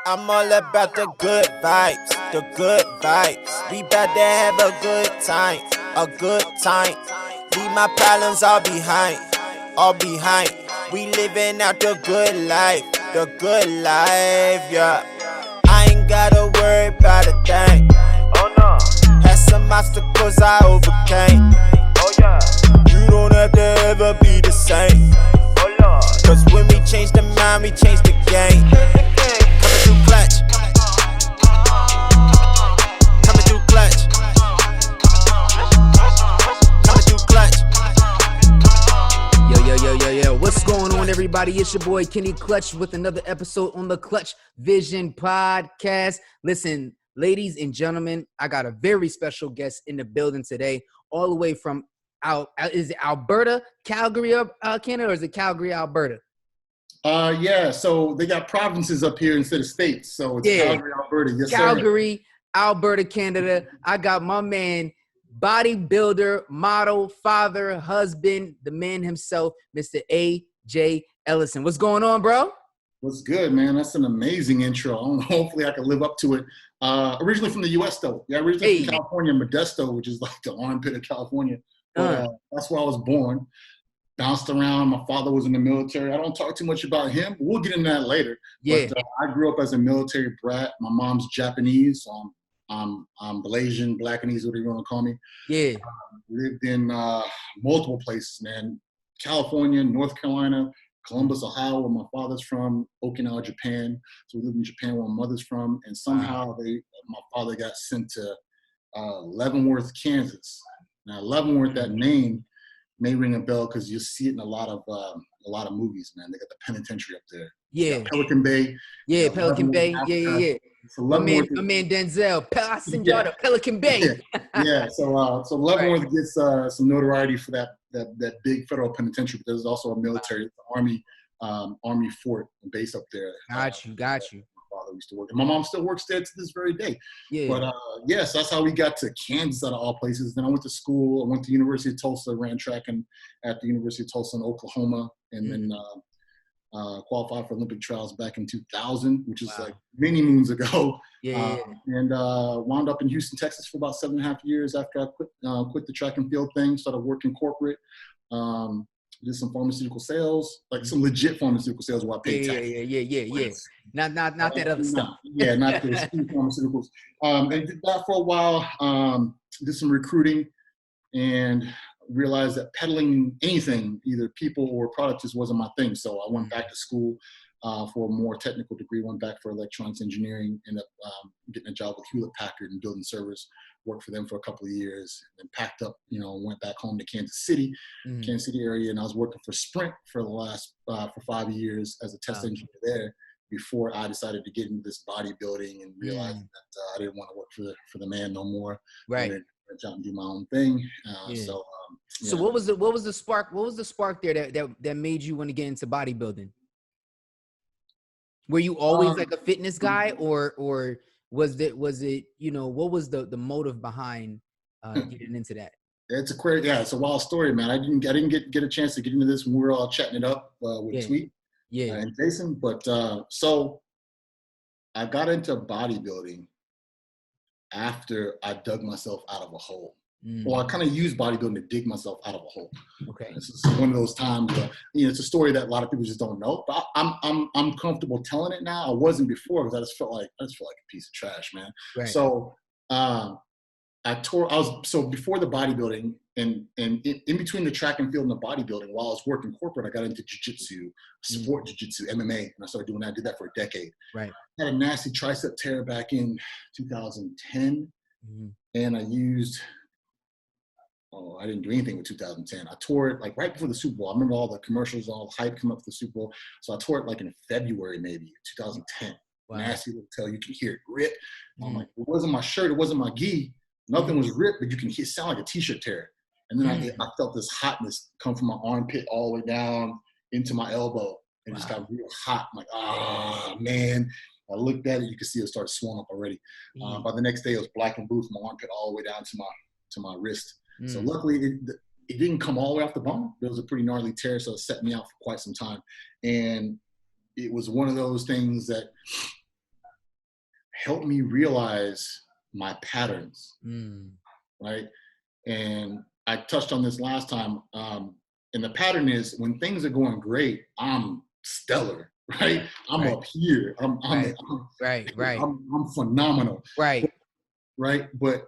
I'm all about the good vibes, the good vibes. We bout to have a good time, a good time. Leave my problems all behind, all behind. We living out the good life, yeah. I ain't gotta worry about a thing. Oh no. Had some obstacles I overcame. Oh yeah. You don't have to ever be the same. Oh Lord. Cause when we change the mind, we change the game. Coming through clutch. Coming through clutch. Coming through clutch. Yo. What's going on, everybody? It's your boy, Kenny Clutch, with another episode on the Clutchvision podcast. Listen, ladies and gentlemen, I got a very special guest in the building today, all the way from is it Alberta, Calgary, Canada, or is it Calgary, Alberta? Yeah, so they got provinces up here instead of states. So it's Calgary, Alberta. Yes, Calgary, sir. Alberta, Canada. I got my man, bodybuilder, model, father, husband, the man himself, Mr. A.J. Ellison. What's going on, bro? What's good, man? That's an amazing intro. Hopefully I can live up to it. Originally from the U.S., though. Yeah, originally from California, Modesto, which is like the armpit of California. But, that's where I was born. Bounced around. My father was in the military. I don't talk too much about him, but we'll get into that later. Yeah. But I grew up as a military brat. My mom's Japanese. I'm Malaysian, Blackanese, whatever you want to call me. Yeah. Lived in multiple places, man. California, North Carolina, Columbus, Ohio, where my father's from, Okinawa, Japan. So we lived in Japan where my mother's from. And somehow my father got sent to Leavenworth, Kansas. Now, Leavenworth, that name may ring a bell because you'll see it in a lot of movies, man. They got the penitentiary up there. Yeah. Pelican Bay. Yeah, Pelican Bay. Yeah. So My man Denzel. I sent y'all to Pelican Bay. Yeah. So Leavenworth gets some notoriety for that big federal penitentiary, but there's also a military army fort based up there. Got you. My father used to work, and my mom still works there to this very day. Yeah. But yes, that's how we got to Kansas out of all places. Then I went to school. I went to University of Tulsa, ran track at the University of Tulsa in Oklahoma, and then qualified for Olympic trials back in 2000, which is like many moons ago. And wound up in Houston, Texas for about 7.5 years after I quit the track and field thing, started working corporate. Did some pharmaceutical sales, like some legit pharmaceutical sales where I paid tax. Yeah. Not that other stuff. Yeah, not the pharmaceuticals. And did that for a while. Did some recruiting and realized that peddling anything, either people or products, just wasn't my thing. So I went back to school for a more technical degree, went back for electronics engineering, ended up getting a job with Hewlett-Packard and building servers, worked for them for a couple of years, and packed up, went back home to Kansas City area, and I was working for Sprint for the last for 5 years as a test engineer there before I decided to get into this bodybuilding and realized that I didn't want to work for the man no more. Right. I out and do my own thing. So what was the spark? What was the spark there that made you want to get into bodybuilding? Were you always like a fitness guy, or was it what was the motive behind getting into that? It's a wild story, man. I didn't get a chance to get into this when we were all chatting it up with Tweet and Jason. But so I got into bodybuilding after I dug myself out of a hole. Or I kind of used bodybuilding to dig myself out of a hole. Okay, this is one of those times where, it's a story that a lot of people just don't know. But I'm comfortable telling it now. I wasn't before because I just felt like a piece of trash, man. Right. So so before the bodybuilding and in between the track and field and the bodybuilding, while I was working corporate, I got into jiu-jitsu, sport jiu-jitsu, MMA, and I started doing that. I did that for a decade. Right. I had a nasty tricep tear back in 2010, and I used. I didn't do anything with 2010. I tore it like right before the Super Bowl. I remember all the commercials, all the hype coming up for the Super Bowl. So I tore it like in February, maybe 2010. Wow. Nasty little tail. You can hear it rip. I'm like, it wasn't my shirt. It wasn't my gi. Nothing was ripped, but you can sound like a t-shirt tear. And then I felt this hotness come from my armpit all the way down into my elbow and just got real hot. I'm like, man. I looked at it. You could see it started swelling up already. By the next day, it was black and blue from my armpit all the way down to my wrist. So luckily, it didn't come all the way off the bone. It was a pretty gnarly tear, so it set me out for quite some time. And it was one of those things that helped me realize my patterns, Mm. right? And I touched on this last time. And the pattern is when things are going great, I'm stellar, right? I'm Right. up here. Right. I'm phenomenal. Right. Right. But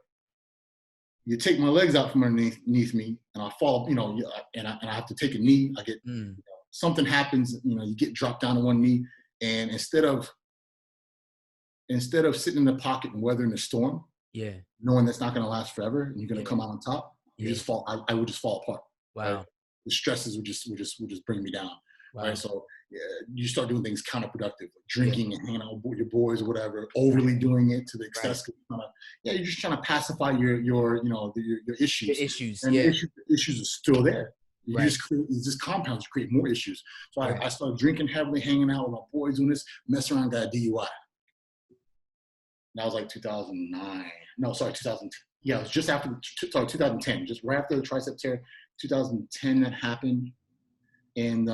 you take my legs out from underneath me and I fall, and I have to take a knee. I get something happens, you get dropped down to one knee. And instead of sitting in the pocket and weathering the storm, knowing that's not going to last forever and you're going to come out on top, you just fall. I would just fall apart. Wow. Right? The stresses would just bring me down. Wow. Right. So you start doing things counterproductive, like drinking and hanging out with your boys or whatever, overly doing it to the excess. Right. You're just trying to pacify your issues. Your issues. And the issues are still there. You Right. just compounds, you create more issues. So I started drinking heavily, hanging out with my boys, doing this, messing around, got a DUI. That was like 2009. No, sorry, 2010. Yeah, it was just after, 2010, just right after the tricep tear, 2010 that happened. And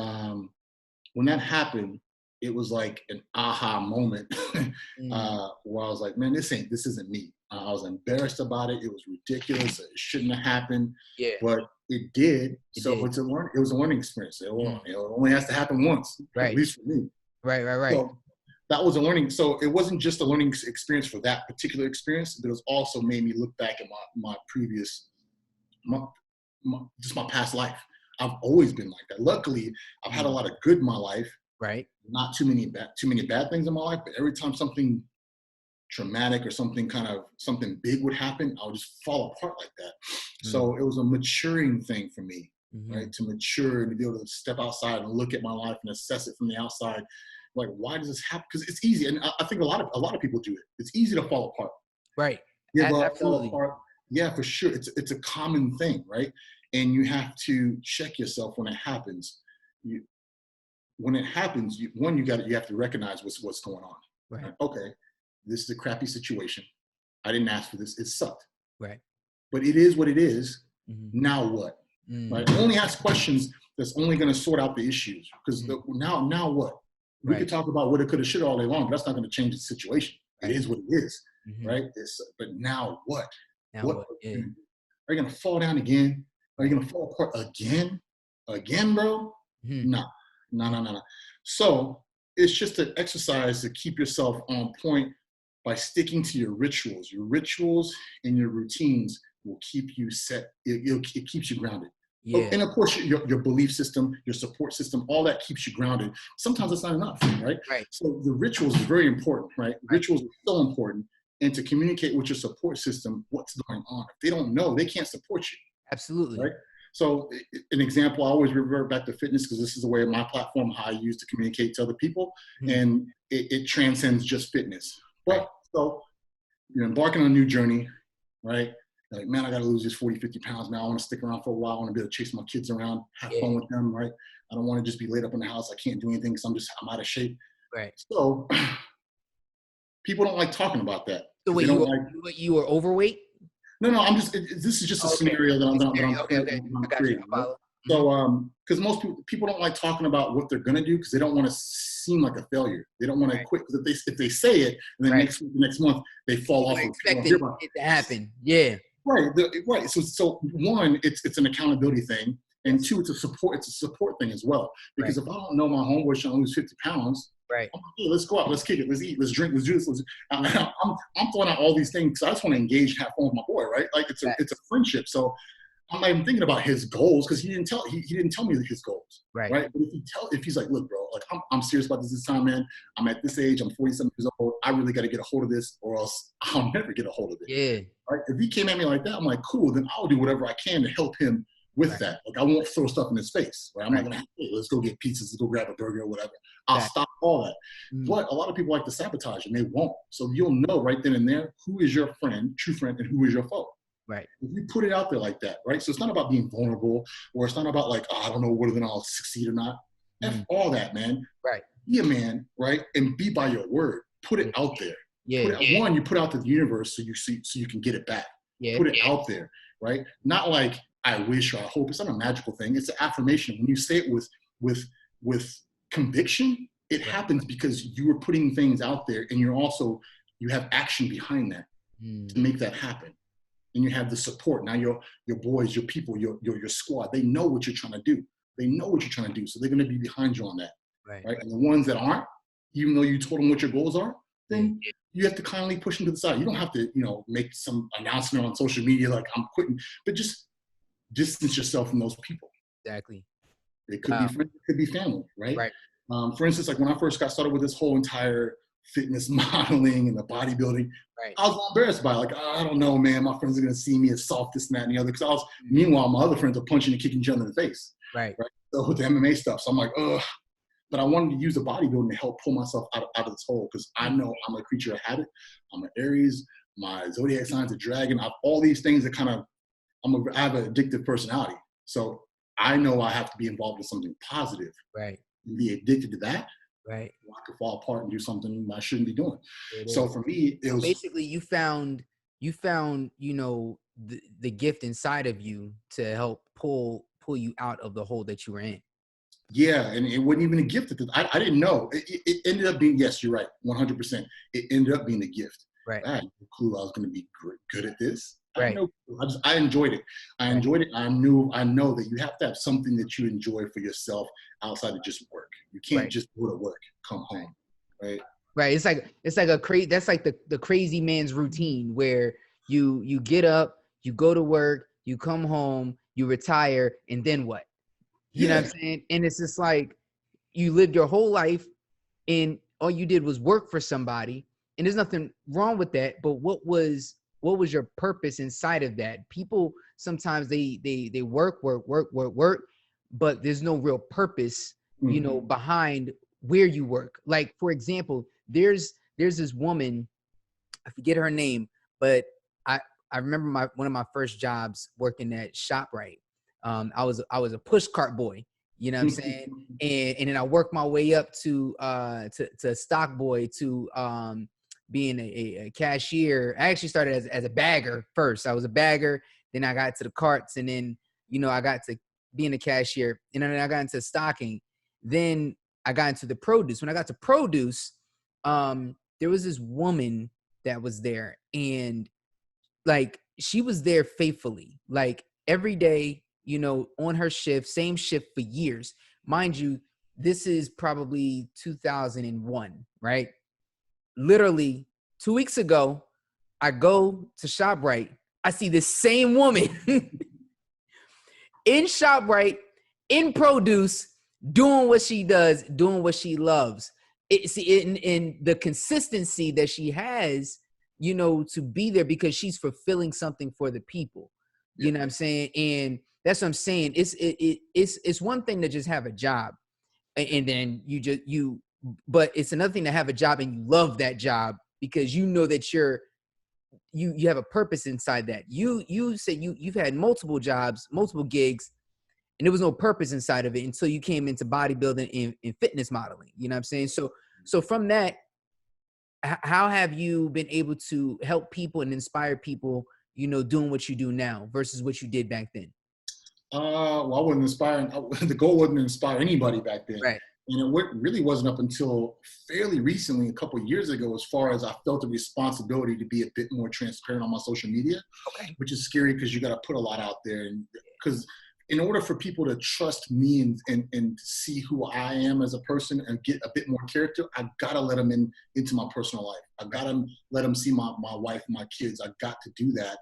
when that happened, it was like an aha moment where I was like, man, this isn't me. I was embarrassed about it. It was ridiculous. It shouldn't have happened. Yeah. But it did. It was a learning experience. It only has to happen once, at least for me. Right. So that was a learning. So it wasn't just a learning experience for that particular experience, but it was also made me look back at my previous, just my past life. I've always been like that. Luckily, I've had a lot of good in my life. Right. Not too many bad things in my life, but every time something traumatic or something big would happen, I would just fall apart like that. So it was a maturing thing for me, right? To mature and to be able to step outside and look at my life and assess it from the outside. Like, why does this happen? Because it's easy, and I think a lot of people do it. It's easy to fall apart. Right. Absolutely. Fall apart. Yeah, for sure. It's a common thing, right? And you have to check yourself when it happens. When it happens, you have to recognize what's going on. Right. Okay, this is a crappy situation. I didn't ask for this. It sucked. Right. But it is what it is. Now what? Right. Only ask questions that's only going to sort out the issues. Because now what? We could talk about what it could have, should all day long, but that's not going to change the situation. Right. It is what it is. Right. But now what? What? Are you going to fall down again? Are you going to fall apart again? Again, bro? No. So it's just an exercise to keep yourself on point by sticking to your rituals. Your rituals and your routines will keep you set. It keeps you grounded. Yeah. And of course, your belief system, your support system, all that keeps you grounded. Sometimes it's not enough, right? So the rituals is very important, right? Rituals are so important. And to communicate with your support system what's going on. If they don't know, they can't support you. Absolutely. Right? So an example, I always revert back to fitness because this is the way of my platform, how I use to communicate to other people. And it transcends just fitness. But so you're embarking on a new journey, right? Like, man, I got to lose this 40, 50 pounds, man. I want to stick around for a while. I want to be able to chase my kids around, have fun with them, right? I don't want to just be laid up in the house. I can't do anything because I'm out of shape. Right. So people don't like talking about that. So wait, you were overweight? No, this is just a scenario that I'm creating. Right? So, because most people don't like talking about what they're going to do because they don't want to seem like a failure. They don't want to quit because if they say it and then next month they fall off. Expecting it to happen. Yeah. Right. So one, it's an accountability thing. And two, it's a support thing as well. Because if I don't know my homeboy trying to lose 50 pounds, I'm like, hey, let's go out, let's kick it, let's eat, let's drink, let's do this. I'm throwing out all these things because I just want to engage and have fun with my boy, right? Like it's a friendship. So I'm not even thinking about his goals because he didn't tell me his goals. Right. But if he's like, look, bro, like I'm serious about this time, man. I'm at this age, I'm 47 years old. I really got to get a hold of this or else I'll never get a hold of it. Yeah. Right. If he came at me like that, I'm like, cool, then I'll do whatever I can to help him with that. Like I won't throw stuff in his face. Right. I'm not gonna hey, let's go get pizzas, let's go grab a burger or whatever. I'll stop all that. But a lot of people like to sabotage and they won't. So you'll know right then and there who is your friend, true friend, and who is your foe. Right. If you put it out there like that, right? So it's not about being vulnerable or it's not about like, I don't know whether I'll succeed or not. F all that, man. Right. Be a man, right? And be by your word. Put it out there. Yeah. One, you put out to the universe so you can get it back. Yeah. Put it out there, right? Not like I wish or I hope. It's not a magical thing. It's an affirmation. When you say it with conviction, it happens because you are putting things out there and you're also you have action behind that to make that happen. And you have the support. Now your boys, your people, your squad, they know what you're trying to do. They know what you're trying to do. So they're going to be behind you on that. Right. And the ones that aren't, even though you told them what your goals are, then you have to kindly push them to the side. You don't have to, make some announcement on social media like I'm quitting, but just distance yourself from those people. Exactly. It could be friends, it could be family, right? For instance, like when I first got started with this whole entire fitness modeling and the bodybuilding, I was embarrassed by it. Like, I don't know, man, my friends are going to see me as soft, this and that and the other. Because meanwhile, my other friends are punching and kicking each other in the face. Right. So with the MMA stuff, so I'm like, ugh. But I wanted to use the bodybuilding to help pull myself out of this hole, because I know I'm a creature of habit. I'm an Aries. My zodiac sign's a dragon. I have all these things that kind of, I have an addictive personality. So I know I have to be involved in something positive. Right. And be addicted to that. Right. I could fall apart and do something I shouldn't be doing. So for me, it was basically you found, the gift inside of you to help pull you out of the hole that you were in. Yeah, and it wasn't even a gift. I didn't know. It ended up being, yes, you're right, 100%. It ended up being a gift. Right. I had no clue I was going to be good at this. Right. I enjoyed it. I enjoyed it. I know that you have to have something that you enjoy for yourself outside of just work. You can't just go to work, come home, right? Right. It's like that's like the crazy man's routine where you get up, you go to work, you come home, you retire, and then what? You know what I'm saying? And it's just like you lived your whole life and all you did was work for somebody. And there's nothing wrong with that. But what was your purpose inside of that? People sometimes they work, but there's no real purpose, behind where you work. Like, for example, there's this woman, I forget her name, but I remember one of my first jobs working at ShopRite. I was a push cart boy, you know what I'm saying? And then I worked my way up to stock boy, to being a cashier. I actually started as a bagger first. I was a bagger, then I got to the carts, and then, I got to being a cashier, and then I got into stocking. Then I got into the produce. When I got to produce, there was this woman that was there, and like she was there faithfully, like every day, on her shift, same shift for years. Mind you, this is probably 2001, right? Literally 2 weeks ago, I go to ShopRite. I see this same woman in ShopRite, in produce, doing what she does, doing what she loves. In the consistency that she has, to be there because she's fulfilling something for the people. You know what I'm saying? And that's what I'm saying. It's one thing to just have a job, and then but it's another thing to have a job and you love that job because you know that you have a purpose inside that. You said you've had multiple jobs, multiple gigs, and there was no purpose inside of it until you came into bodybuilding and fitness modeling. You know what I'm saying? So from that, how have you been able to help people and inspire people, doing what you do now versus what you did back then? Well, I wasn't inspiring. The goal wasn't to inspire anybody back then. Right. And it really wasn't up until fairly recently, a couple of years ago, as far as I felt the responsibility to be a bit more transparent on my social media, which is scary because you got to put a lot out there. And because in order for people to trust me and see who I am as a person and get a bit more character, I got to let them into my personal life. I got to let them see my wife, my kids. I got to do that.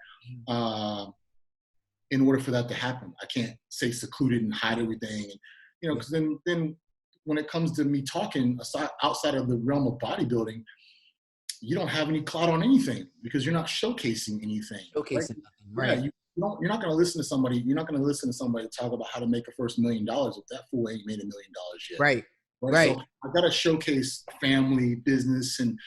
In order for that to happen, I can't stay secluded and hide everything. And, because then when it comes to me talking outside of the realm of bodybuilding, you don't have any clout on anything because you're not showcasing anything. Right? Yeah, you're not going to listen to somebody. You're not going to listen to somebody talk about how to make a first $1 million if that fool ain't made $1 million yet. Right. So I got to showcase family, business, and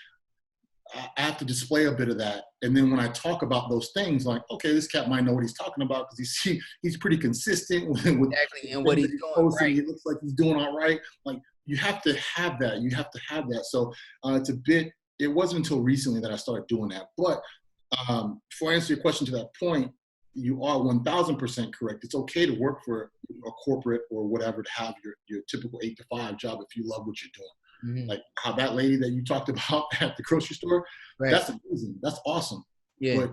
I have to display a bit of that. And then when I talk about those things, like, okay, this cat might know what he's talking about because he's pretty consistent with exactly and what he's doing. Right. He looks like he's doing all right. Like, you have to have that. You have to have that. So it wasn't until recently that I started doing that. But before I answer your question to that point, you are 1,000% correct. It's okay to work for a corporate or whatever, to have your typical 8 to 5 job if you love what you're doing. Like how that lady that you talked about at the grocery store, that's amazing. That's awesome. Yeah. But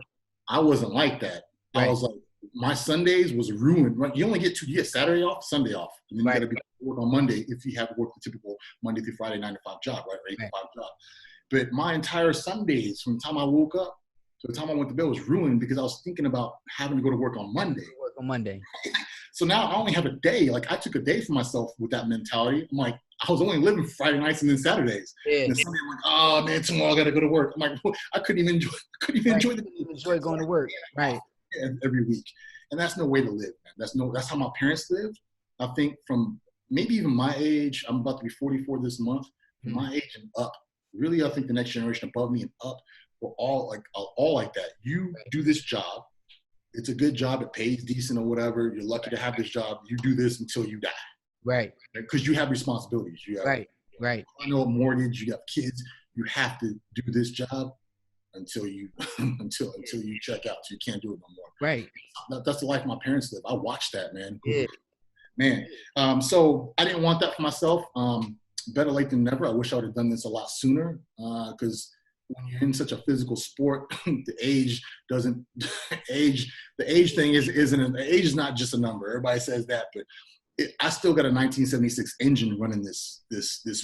I wasn't like that. I was like, my Sundays was ruined. Right? You only get you get Saturday off, Sunday off. And then you got to be work on Monday if you have worked the typical Monday through Friday 9 to 5 job, right? 8 to 5 job. But my entire Sundays from the time I woke up to the time I went to bed was ruined because I was thinking about having to go to work on Monday. So now I only have a day. Like I took a day for myself with that mentality. I'm like, I was only living Friday nights and then Saturdays. Yeah. And Sunday, I'm like, oh man, tomorrow I got to go to work. I'm like, well, I couldn't even enjoy going to work. Right. Every week. And that's no way to live, man. That's how my parents lived. I think from maybe even my age, I'm about to be 44 this month, from my age and up. Really, I think the next generation above me and up were all like that. You do this job. It's a good job. It pays decent or whatever. You're lucky to have this job. You do this until you die. Right. Because you have responsibilities. You have, I know a mortgage. You have kids. You have to do this job until you until you check out. So you can't do it no more. Right. That's the life my parents live. I watched that, man. Yeah. Man. So I didn't want that for myself. Better late than never. I wish I would have done this a lot sooner. Because when you're in such a physical sport, the age thing isn't age is not just a number. Everybody says that, but I still got a 1976 engine running this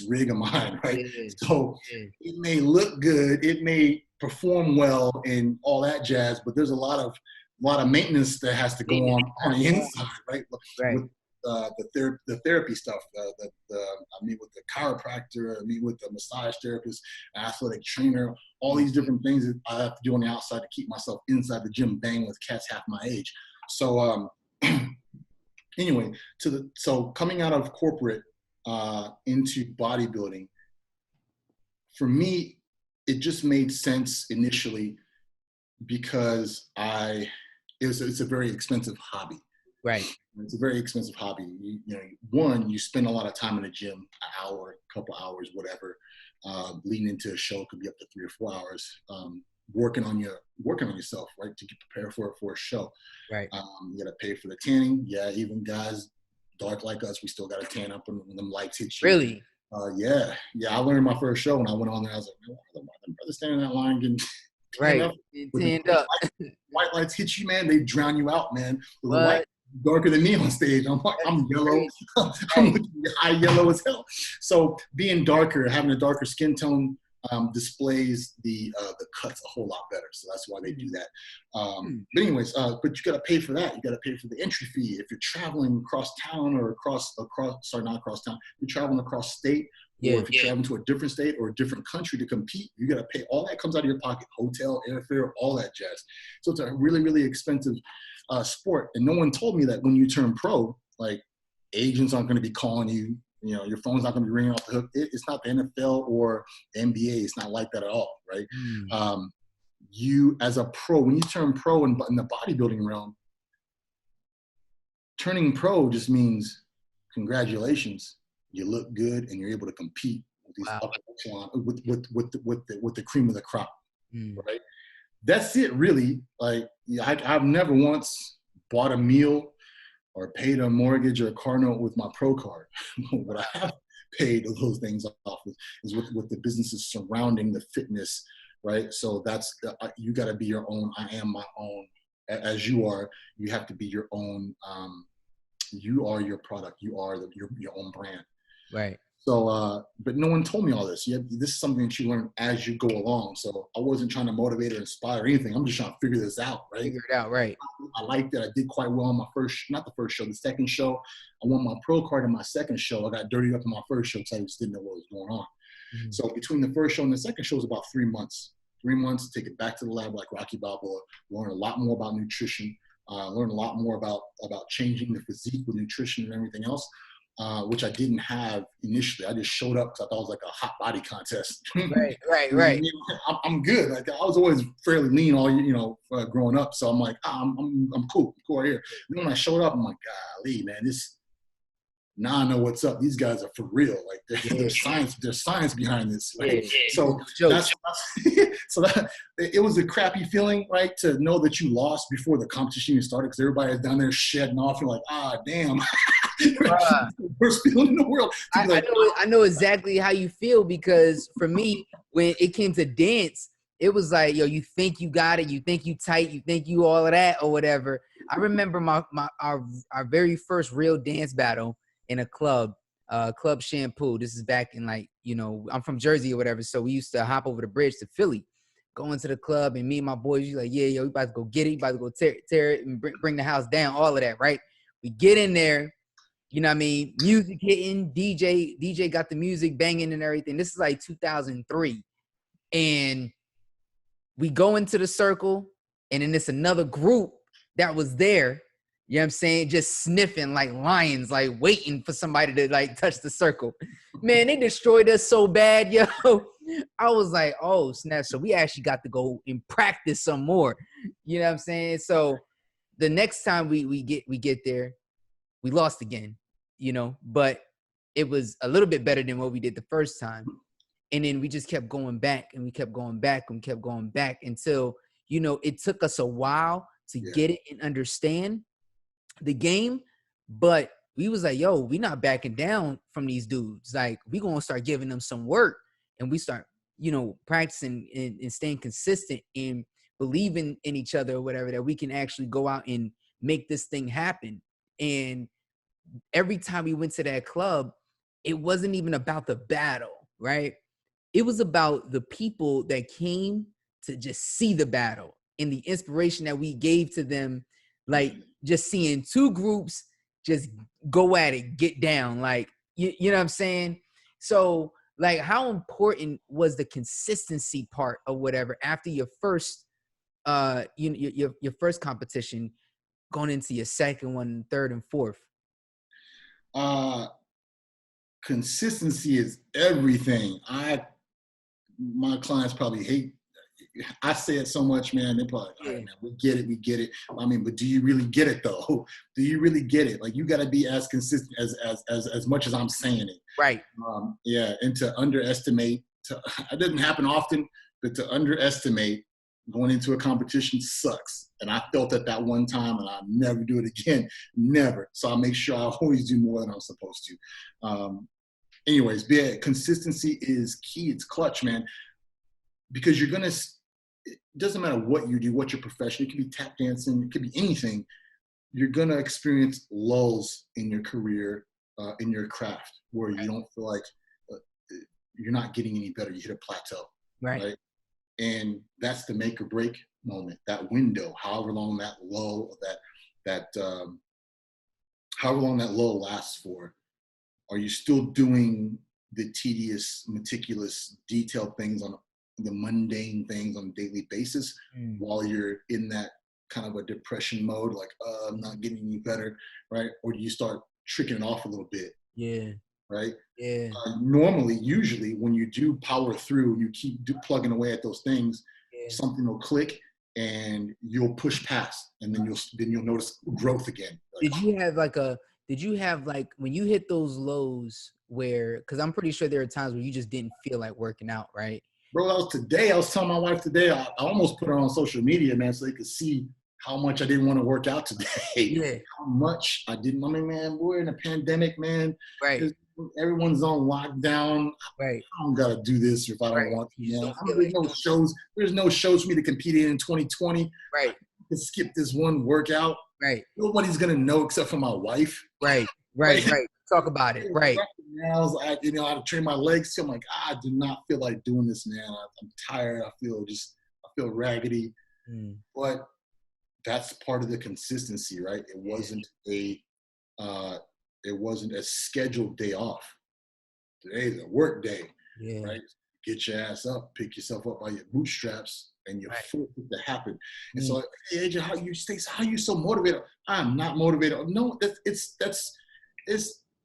rig of mine, right? So it may look good, it may perform well and all that jazz, but there's a lot of maintenance that has to go on the inside, right? With the therapy stuff, I meet with the chiropractor, I meet with the massage therapist, athletic trainer, all these different things that I have to do on the outside to keep myself inside the gym banging with cats half my age. So anyway, so coming out of corporate into bodybuilding, for me, it just made sense initially because it's a very expensive hobby. Right. It's a very expensive hobby. You spend a lot of time in the gym, an hour, a couple hours, whatever. Leading into a show could be up to 3 or 4 hours. Working on yourself, right, to get prepared for a show. Right. You got to pay for the tanning. Yeah, even guys dark like us, we still got to tan up when them lights hit you. Really? Yeah. I learned my first show when I went on there. I was like, man, I'm brother standing in that line getting tanned up. White lights hit you, man. They drown you out, man. The white darker than me on stage. I'm yellow. I'm looking high yellow as hell. So being darker, having a darker skin tone displays the cuts a whole lot better. So that's why they do that. But anyways, but you got to pay for that. You got to pay for the entry fee. If you're traveling across town or not across town, you're traveling across state, or if you're traveling to a different state or a different country to compete, you got to pay. All that comes out of your pocket, hotel, airfare, all that jazz. So it's a really, really expensive sport. And no one told me that when you turn pro, like agents aren't going to be calling you. Your phone's not going to be ringing off the hook. It's not the NFL or the NBA. It's not like that at all, right? You, as a pro, when you turn pro in the bodybuilding realm, turning pro just means congratulations. You look good and you're able to compete with these upper echelon, with the cream of the crop, right? That's it, really. Like I've never once bought a meal or paid a mortgage or a car note with my pro card. What I have paid those things off is with the businesses surrounding the fitness, right? So that's you got to be your own. I am my own. As you are, you have to be your own. You are your product. You are your own brand. Right. So, but no one told me all this. This is something that you learn as you go along. So I wasn't trying to motivate or inspire or anything. I'm just trying to figure this out, right? Figure it out, right. I liked it. I did quite well on my the second show. I won my pro card in my second show. I got dirtied up in my first show because I just didn't know what was going on. So between the first show and the second show was about 3 months. 3 months to take it back to the lab like Rocky Balboa, learn a lot more about nutrition, learn a lot more about changing the physique with nutrition and everything else. Which I didn't have initially. I just showed up because I thought it was like a hot body contest. Right. I'm good. Like I was always fairly lean growing up. So I'm like, I'm cool right here. And then when I showed up, I'm like, golly, man, now I know what's up. These guys are for real. Like there's science behind this. Right? So it was a crappy feeling, right? To know that you lost before the competition even started, because everybody is down there shedding off. You're like, damn. Worst feeling in the world. I know exactly how you feel, because for me, when it came to dance, it was like, yo, you think you got it, you think you tight, you think you all of that or whatever. I remember our very first real dance battle in a club, Club Shampoo. This is back in, like, you know, I'm from Jersey or whatever, so we used to hop over the bridge to Philly, go into the club, and me and my boys, you like, yeah, yo, we about to go get it, we about to go tear it and bring the house down, all of that, right? We get in there, you know what I mean, music hitting, DJ got the music banging and everything. This is like 2003, and we go into the circle, and then it's another group that was there, you know what I'm saying, just sniffing like lions, like waiting for somebody to like touch the circle. Man, they destroyed us so bad, yo. I was like, oh, snap. So we actually got to go and practice some more. You know what I'm saying? So the next time we get there, we lost again, you know, but it was a little bit better than what we did the first time. And then we just kept going back, and we kept going back, and we kept going back until, you know, it took us a while to get it and understand the game. But we was like, yo, we not backing down from these dudes. Like, we gonna start giving them some work, and we start, you know, practicing and staying consistent and believing in each other or whatever, that we can actually go out and make this thing happen. And every time we went to that club, it wasn't even about the battle, right? It was about the people that came to just see the battle and the inspiration that we gave to them. Like, just seeing two groups just go at it, get down, like, you know what I'm saying? So, like, how important was the consistency part or whatever after your first your first competition, going into your second one, third, and fourth? Consistency is everything. My clients probably hate, I say it so much, man. They're probably, all right, man, we get it. I mean, but do you really get it though? Do you really get it? Like, you got to be as consistent as much as I'm saying it. Right. And to underestimate, it doesn't happen often, but to underestimate going into a competition sucks. And I felt at that one time, and I'll never do it again. Never. So I make sure I always do more than I'm supposed to. Anyways, consistency is key. It's clutch, man. Because it doesn't matter what you do, what your profession, it could be tap dancing, it could be anything. You're going to experience lulls in your career, in your craft, where you don't feel like you're not getting any better. You hit a plateau, right? And that's the make or break moment, that window, however long that lull, however long that lull lasts for. Are you still doing the tedious, meticulous, detailed things, on the mundane things on a daily basis, while you're in that kind of a depression mode, like, I'm not getting any better, right? Or do you start tricking it off a little bit? Yeah. Right? Yeah. Usually when you do power through, you keep plugging away at those things, something will click and you'll push past, and then you'll notice growth again. Did you have like when you hit those lows where, because I'm pretty sure there are times where you just didn't feel like working out, right? Bro, I was telling my wife today, I almost put her on social media, man, so they could see how much I didn't want to work out today. Yeah. How much I didn't. I mean, man, we're in a pandemic, man. Right. Everyone's on lockdown. Right. I don't gotta do this if I don't want to. Man. There's no shows. There's no shows for me to compete in 2020. Right. I can skip this one workout. Right. Nobody's gonna know except for my wife. Right. Talk about it. Right. Now, I had to train my legs. So I'm like, I do not feel like doing this, man. I'm tired. I feel raggedy. But that's part of the consistency, right? It wasn't a scheduled day off. Today's a work day, right? Get your ass up, pick yourself up by your bootstraps, and you're forced it to happen. And so, hey, AJ, how you so motivated? I'm not motivated. No,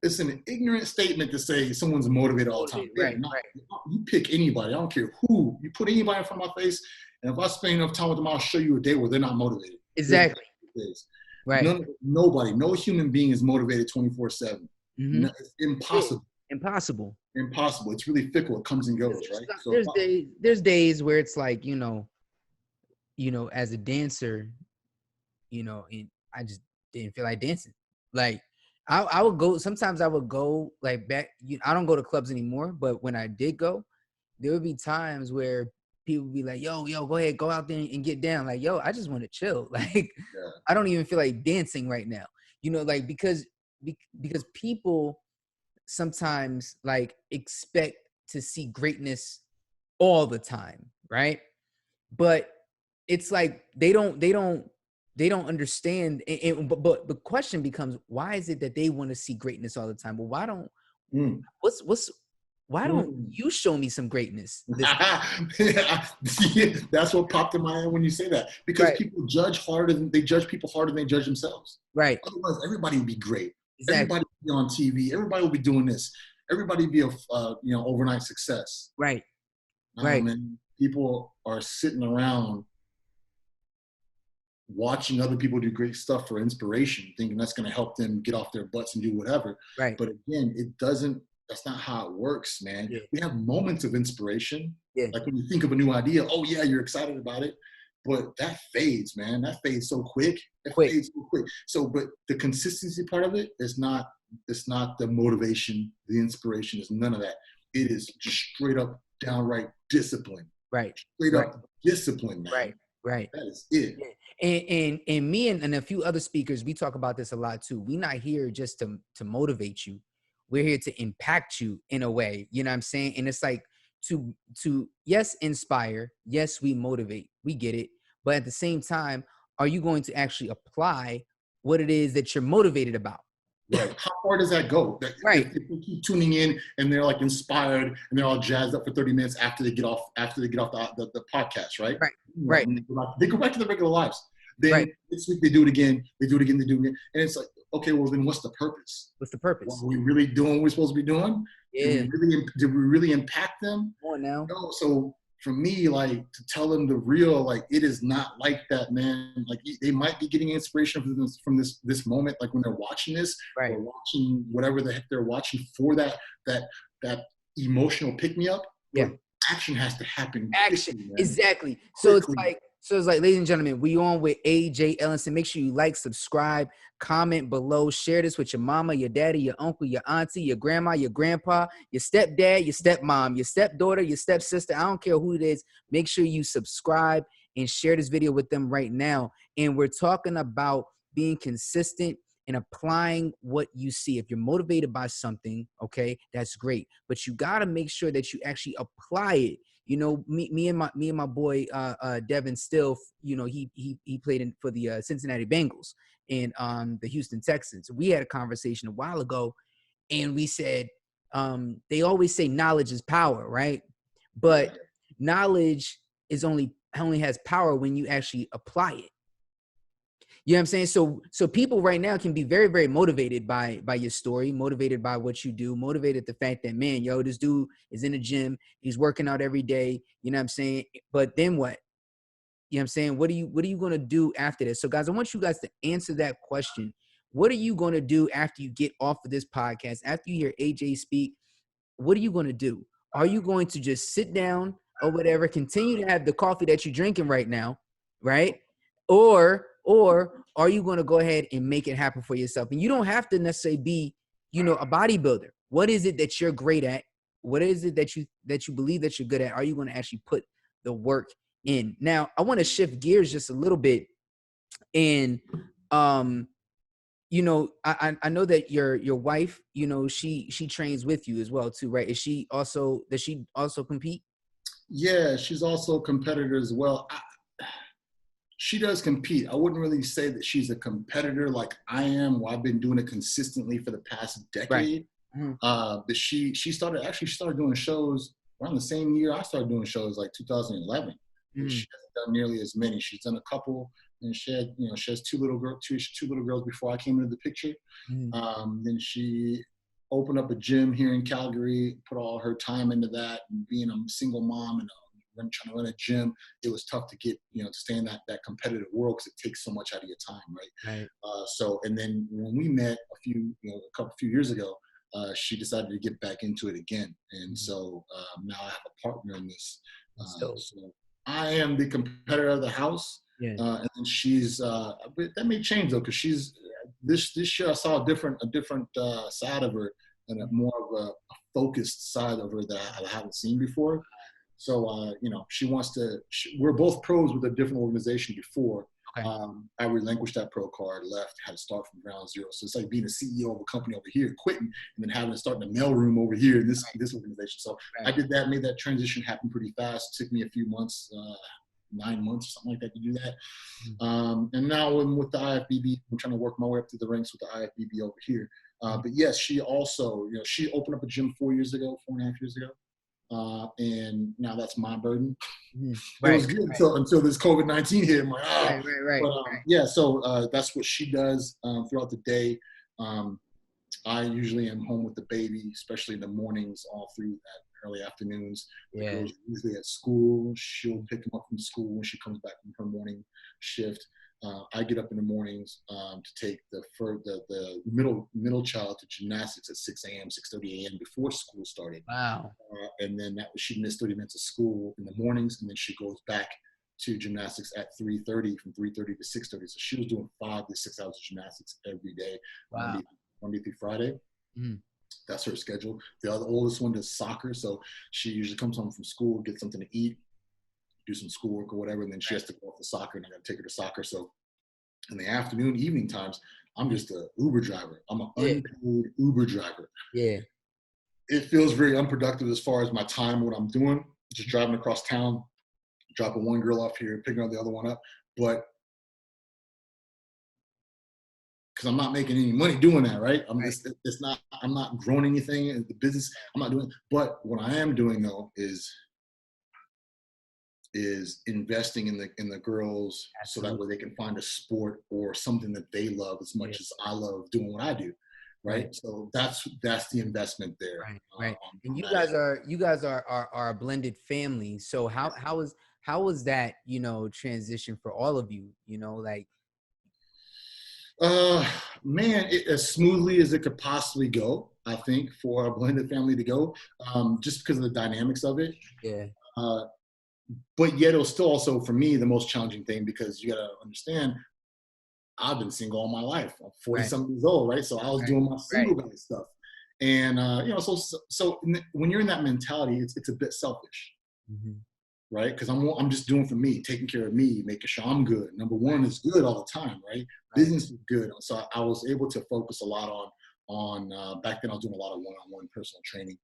it's an ignorant statement to say someone's motivated all the time. Right. You pick anybody. I don't care who. You put anybody in front of my face, and if I spend enough time with them, I'll show you a day where they're not motivated. Exactly. Right. Nobody, no human being is motivated 24/7. Mm-hmm. It's impossible. Impossible. Impossible. It's really fickle. It comes and goes, right? So There's days where it's like, as a dancer, and I just didn't feel like dancing. Like I would go, sometimes I would go like back, I don't go to clubs anymore, but when I did go, there would be times where people would be like, yo, go ahead, go out there and get down. Like, yo, I just want to chill. Like, I don't even feel like dancing right now, like, because people sometimes like expect to see greatness all the time, right? But it's like they don't understand. But the question becomes, why is it that they want to see greatness all the time? Well, why don't why don't you show me some greatness? That's what popped in my head when you say that, because people judge they judge people harder than they judge themselves. Right. Otherwise, everybody would be great. Exactly. Everybody would be on TV. Everybody would be doing this. Everybody would be a overnight success. Right. Man, people are sitting around watching other people do great stuff for inspiration, thinking that's going to help them get off their butts and do whatever. Right. But again, that's not how it works, man. Yeah. We have moments of inspiration. Yeah. Like when you think of a new idea, oh yeah, you're excited about it. But that fades, man. That fades so quick. Fades so quick. So, but the consistency part of it is not, it's not the motivation, the inspiration is none of that. It is just straight up downright discipline. Right. Straight up discipline, man. Right. That is it. And me and a few other speakers, we talk about this a lot too. We're not here just to motivate you. We're here to impact you in a way. You know what I'm saying? And it's like to yes, inspire. Yes, we motivate. We get it. But at the same time, are you going to actually apply what it is that you're motivated about? Right. How far does that go? Right. If people keep tuning in and they're like inspired and they're all jazzed up for 30 minutes after they get off the podcast, right? Right. They go back to their regular lives. Then this week they do it again. They do it again. And it's like, okay, well then what's the purpose? What's the purpose? Well, are we really doing what we're supposed to be doing? Yeah. Did we really impact them? Come on now. No. So for me, like, to tell them the real, like, it is not like that, man. Like, they might be getting inspiration from this moment, like when they're watching this, or watching whatever the heck they're watching for that emotional pick me up. Yeah. But action has to happen. Action, quickly, exactly. So it's like, ladies and gentlemen, we on with AJ Ellison. Make sure you like, subscribe, comment below, share this with your mama, your daddy, your uncle, your auntie, your grandma, your grandpa, your stepdad, your stepmom, your stepdaughter, your stepsister. I don't care who it is. Make sure you subscribe and share this video with them right now. And we're talking about being consistent and applying what you see. If you're motivated by something, okay, that's great. But you got to make sure that you actually apply it. You know, me and my boy Devin Still, you know, he played for the Cincinnati Bengals and the Houston Texans. We had a conversation a while ago, and we said they always say knowledge is power, right? But knowledge is only has power when you actually apply it. You know what I'm saying? So people right now can be very, very motivated by your story, motivated by what you do, motivated the fact that, man, yo, this dude is in the gym, he's working out every day. You know what I'm saying? But then what? You know what I'm saying? What are you going to do after this? So guys, I want you guys to answer that question. What are you going to do after you get off of this podcast? After you hear AJ speak, what are you going to do? Are you going to just sit down or whatever, continue to have the coffee that you're drinking right now, right? Or are you going to go ahead and make it happen for yourself? And you don't have to necessarily be, you know, a bodybuilder. What is it that you're great at? What is it that you believe that you're good at? Are you going to actually put the work in? Now, I want to shift gears just a little bit. And, you know, I know that your wife, you know, she trains with you as well too, right? Does she also compete? Yeah, she's also a competitor as well. She does compete. I wouldn't really say that she's a competitor like I am, where I've been doing it consistently for the past decade. Right. Mm-hmm. But she started doing shows around the same year I started doing shows, like 2011. Mm-hmm. She hasn't done nearly as many. She's done a couple, and she has two little girls before I came into the picture. Mm-hmm. Then she opened up a gym here in Calgary, put all her time into that, and being a single mom and trying to run a gym, it was tough to get, to stay in that competitive world, because it takes so much out of your time, right? So, and then when we met a few years ago, she decided to get back into it again. And so now I have a partner in this. So I am the competitor of the house. Yeah. And then she's that may change though, because she's this year I saw a different side of her, and more of a focused side of her that I haven't seen before. So she wants to. We're both pros with a different organization before. Okay. I relinquished that pro card, left, had to start from ground zero. So it's like being a CEO of a company over here, quitting, and then having to start in the mailroom over here in this organization. So I did that, made that transition happen pretty fast. Took me a few months. 9 months or something like that to do that. And now I'm with the IFBB. I'm trying to work my way up through the ranks with the IFBB over here. But yes, she also, she opened up a gym 4.5 years ago. And now that's my burden. It was good until this COVID-19 hit. I'm like, But so that's what she does throughout the day. I usually am home with the baby, especially in the mornings, all through that early afternoons. The girl's usually at school. She'll pick him up from school when she comes back from her morning shift. I get up in the mornings to take the middle child to gymnastics at 6 a.m., 6:30 a.m. before school started. Wow. And then she missed 30 minutes of school in the mornings, and then she goes back to gymnastics at 3:30, from 3:30 to 6:30. So she was doing 5 to 6 hours of gymnastics every day, Monday through Friday. That's her schedule. The oldest one does soccer, so she usually comes home from school, gets something to eat, do some schoolwork or whatever, and then she has to go off to soccer, and I got to take her to soccer. So in the afternoon, evening times, I'm just an Uber driver. I'm an unpaid Uber driver. Yeah. It feels very unproductive as far as my time, what I'm doing, just driving across town, dropping one girl off here, picking up the other one up. But because I'm not making any money doing that, right? I'm not growing anything in the business. I'm not doing it. But what I am doing though is investing in the girls. Absolutely. So that way they can find a sport or something that they love as much as I love doing what I do. Right. So that's the investment there. Right. And you guys are a blended family. So how was that, transition for all of you, like? Man, as smoothly as it could possibly go, I think, for a blended family to go, just because of the dynamics of it. Yeah. But yet it was still also, for me, the most challenging thing, because you got to understand, I've been single all my life. I'm 40-something years old, right? So I was doing my single guy stuff. And, so when you're in that mentality, it's a bit selfish, right? Because I'm just doing for me, taking care of me, making sure I'm good. Number one is good all the time, right? Business is good. So I was able to focus a lot on back then I was doing a lot of one-on-one personal training,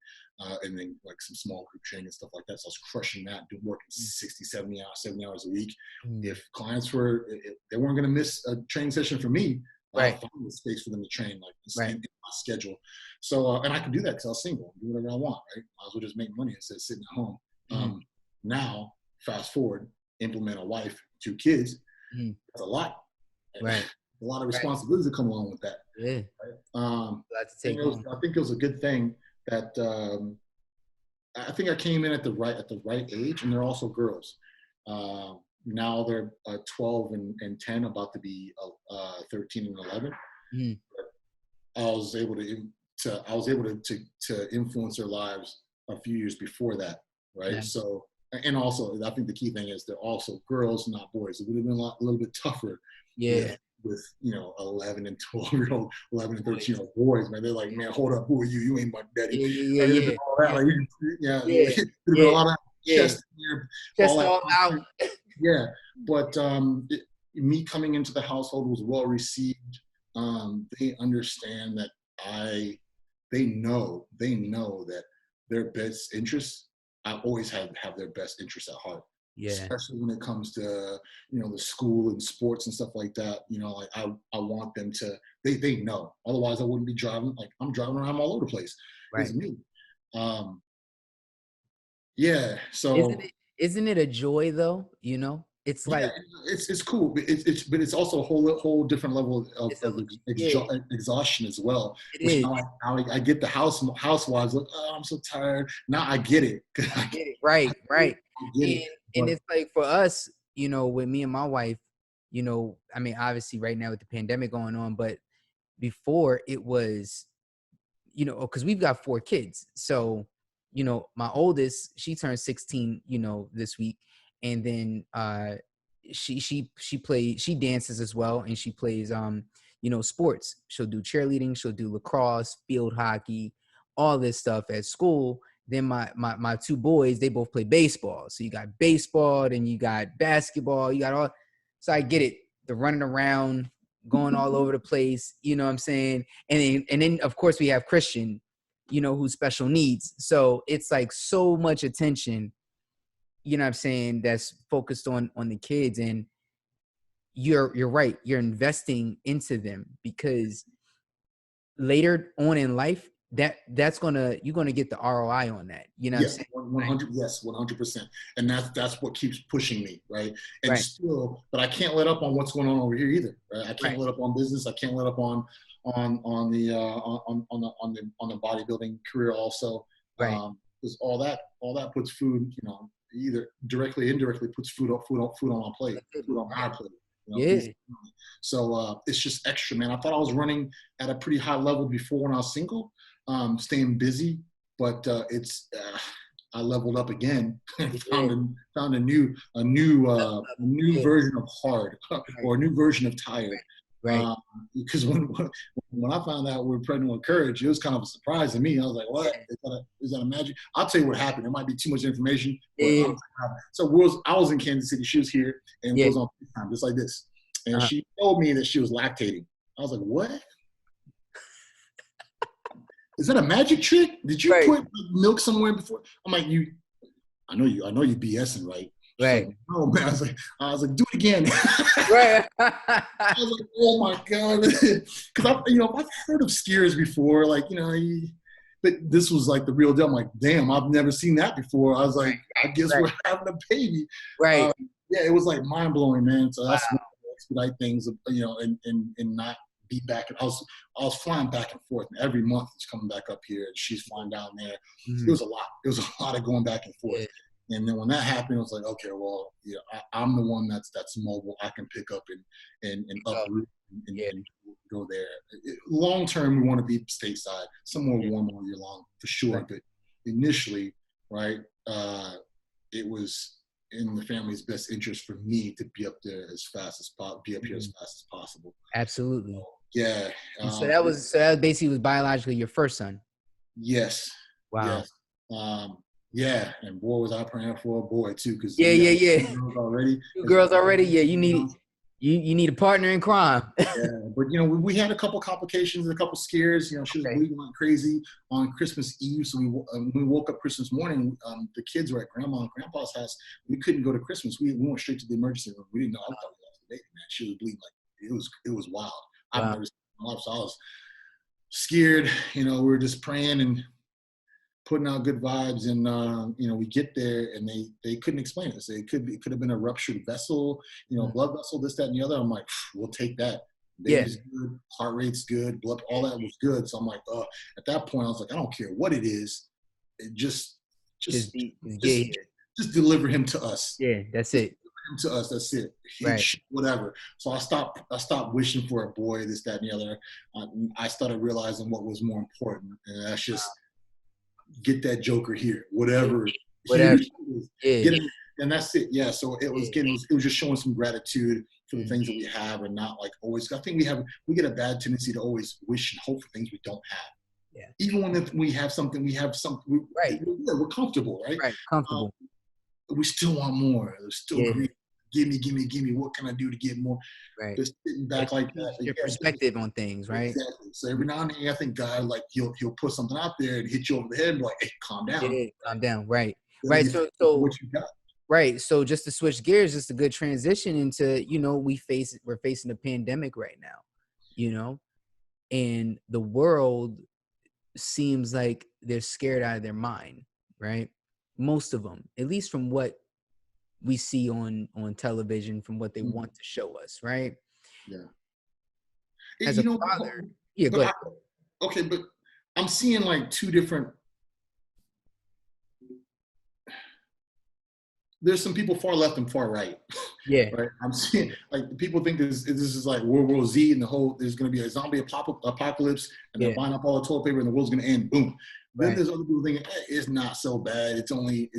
and then like some small group training and stuff like that. So I was crushing that, working 60, 70 hours a week. If clients if they weren't going to miss a training session for me, I found the space for them to train, in my schedule. So, and I could do that because I was single, do whatever I want, right? Might as well just make money instead of sitting at home. Now, fast forward, implement a wife, 2 kids, that's a lot. Right. A lot of responsibilities that come along with that. Yeah. I think it was a good thing that I think I came in at the right age, and they're also girls. Now they're 12 and 10, about to be 13 and 11. I was able to influence their lives a few years before that, right? Yeah. So, and also I think the key thing is they're also girls, not boys. It would have been a little bit tougher. Yeah. With 11 and 12-year-old, 11 and 13-year-old boys, man. They're like, man, hold up, who are you? You ain't my daddy. Yeah. A lot of chest all out. Yeah, but me coming into the household was well received. They understand that they know that their best interests. I always have their best interests at heart. Yeah. Especially when it comes to, the school and sports and stuff like that. I want them to, they know. Otherwise I wouldn't be driving. Like, I'm driving around all over the place. Right. It's me. Yeah. So isn't it a joy though? It's like, it's cool, but it's also a whole different level of exhaustion as well. Now I get the housewives look, oh, I'm so tired. Now I get it. I get it. Right. And it's like for us, with me and my wife, obviously right now with the pandemic going on, but before it was, you know, because we've got 4 kids. So, you know, my oldest, she turned 16, you know, this week. And then she dances as well, and she plays you know, sports. She'll do cheerleading, she'll do lacrosse, field hockey, all this stuff at school. Then my 2 boys, they both play baseball. So you got baseball, and you got basketball, you got all. So I get it. The running around, going all over the place, you know what I'm saying? And then of course we have Christian, you know, who's special needs. So it's like so much attention, you know what I'm saying, that's focused on the kids. And you're right. You're investing into them, because later on in life, you're gonna get the ROI on that. You know what I'm saying? 100. Yes, 100%. And that's what keeps pushing me, right? And Right. still, but I can't let up on what's going on over here either. Right? I can't Right. let up on business. I can't let up on the bodybuilding career also. Right. Because all that puts food, you know, either directly or indirectly puts food on my plate, food on our plate. You know, Yeah. so it's just extra, man. I thought I was running at a pretty high level before when I was single, staying busy, but I leveled up again and found a new Yeah. version of hard or a new version of tired. Right. Because when I found out we were pregnant with Courage, it was kind of a surprise to me. I was like, "What? Is that a magic?" I'll tell you what happened. It might be too much information. But Yeah. I was in Kansas City. She was here, and Yeah. was on FaceTime just like this. And she told me that she was lactating. I was like, "What? Is that a magic trick? Did you put milk somewhere before?" I'm like, I know you BSing, right? Right. Like, oh man, I was like, do it again. Right. I was like, oh my god, because I've heard of skiers before, like but this was like the real deal. I'm like, damn, I've never seen that before. I was like, I guess we're having a baby. Right. Yeah, it was like mind blowing, man. So that's Wow. one of the expedite things, and not be back. I was flying back and forth, and every month it's coming back up here, and she's flying down there. Mm-hmm. It was a lot. It was a lot of going back and forth. Yeah. And then when that happened, it was like, okay, well, I'm the one that's mobile. I can pick up and uproot and go there. Long term, we want to be stateside, somewhere warm all year long for sure. Right. But initially, right, it was in the family's best interest for me to be up there as fast as possible. Absolutely. So, yeah. So that basically was biologically your first son. Yes. Wow. Yes. Yeah, and boy, was I praying for a boy too, because yeah. 2 girls already. 2 girls already. Yeah, you need a partner in crime. Yeah, but we had a couple complications and a couple scares. She was bleeding like crazy on Christmas Eve. So we woke up Christmas morning. The kids were at Grandma and Grandpa's house. We couldn't go to Christmas. We went straight to the emergency room. We didn't know. I thought we lost the baby, man. She was bleeding like it was wild. I've never seen my life, so I was scared. We were just praying and putting out good vibes, and we get there and they couldn't explain it. So it could have been a ruptured vessel, blood vessel, this, that, and the other. I'm like, we'll take that. Baby's good, heart rate's good, blood, all that was good. So I'm like, at that point, I was like, I don't care what it is, just deliver him to us. Yeah, that's it. To us, that's it. Right. Whatever. So I stopped wishing for a boy, this, that, and the other. I started realizing what was more important, and that's just get that joker here, whatever. Yeah. Get him, and that's it. Yeah. So it was just showing some gratitude for the things that we have, and not like always. I think we get a bad tendency to always wish and hope for things we don't have. Yeah. Even when we have something, right. We're comfortable, right? Right. Comfortable. We still want more. There's still greed. Give me. What can I do to get more? Right. Just sitting back like that. Your perspective on things, right? Exactly. So every now and then, I think God, like he'll put something out there and hit you over the head and be like, hey, calm down. Yeah, calm down. Right. Then right. So what you got. Right. So just to switch gears, just a good transition into, we're facing a pandemic right now, and the world seems like they're scared out of their mind, right? Most of them, at least from what we see on television, from what they want to show us, right? Yeah. As a father, go ahead. Okay, but I'm seeing like two different. there's some people far left and far right. Yeah. Right. I'm seeing like people think this is like World War Z and there's going to be a zombie apocalypse and they're buying up all the toilet paper and the world's going to end. Boom. Then there's other people thinking it's not so bad. It's only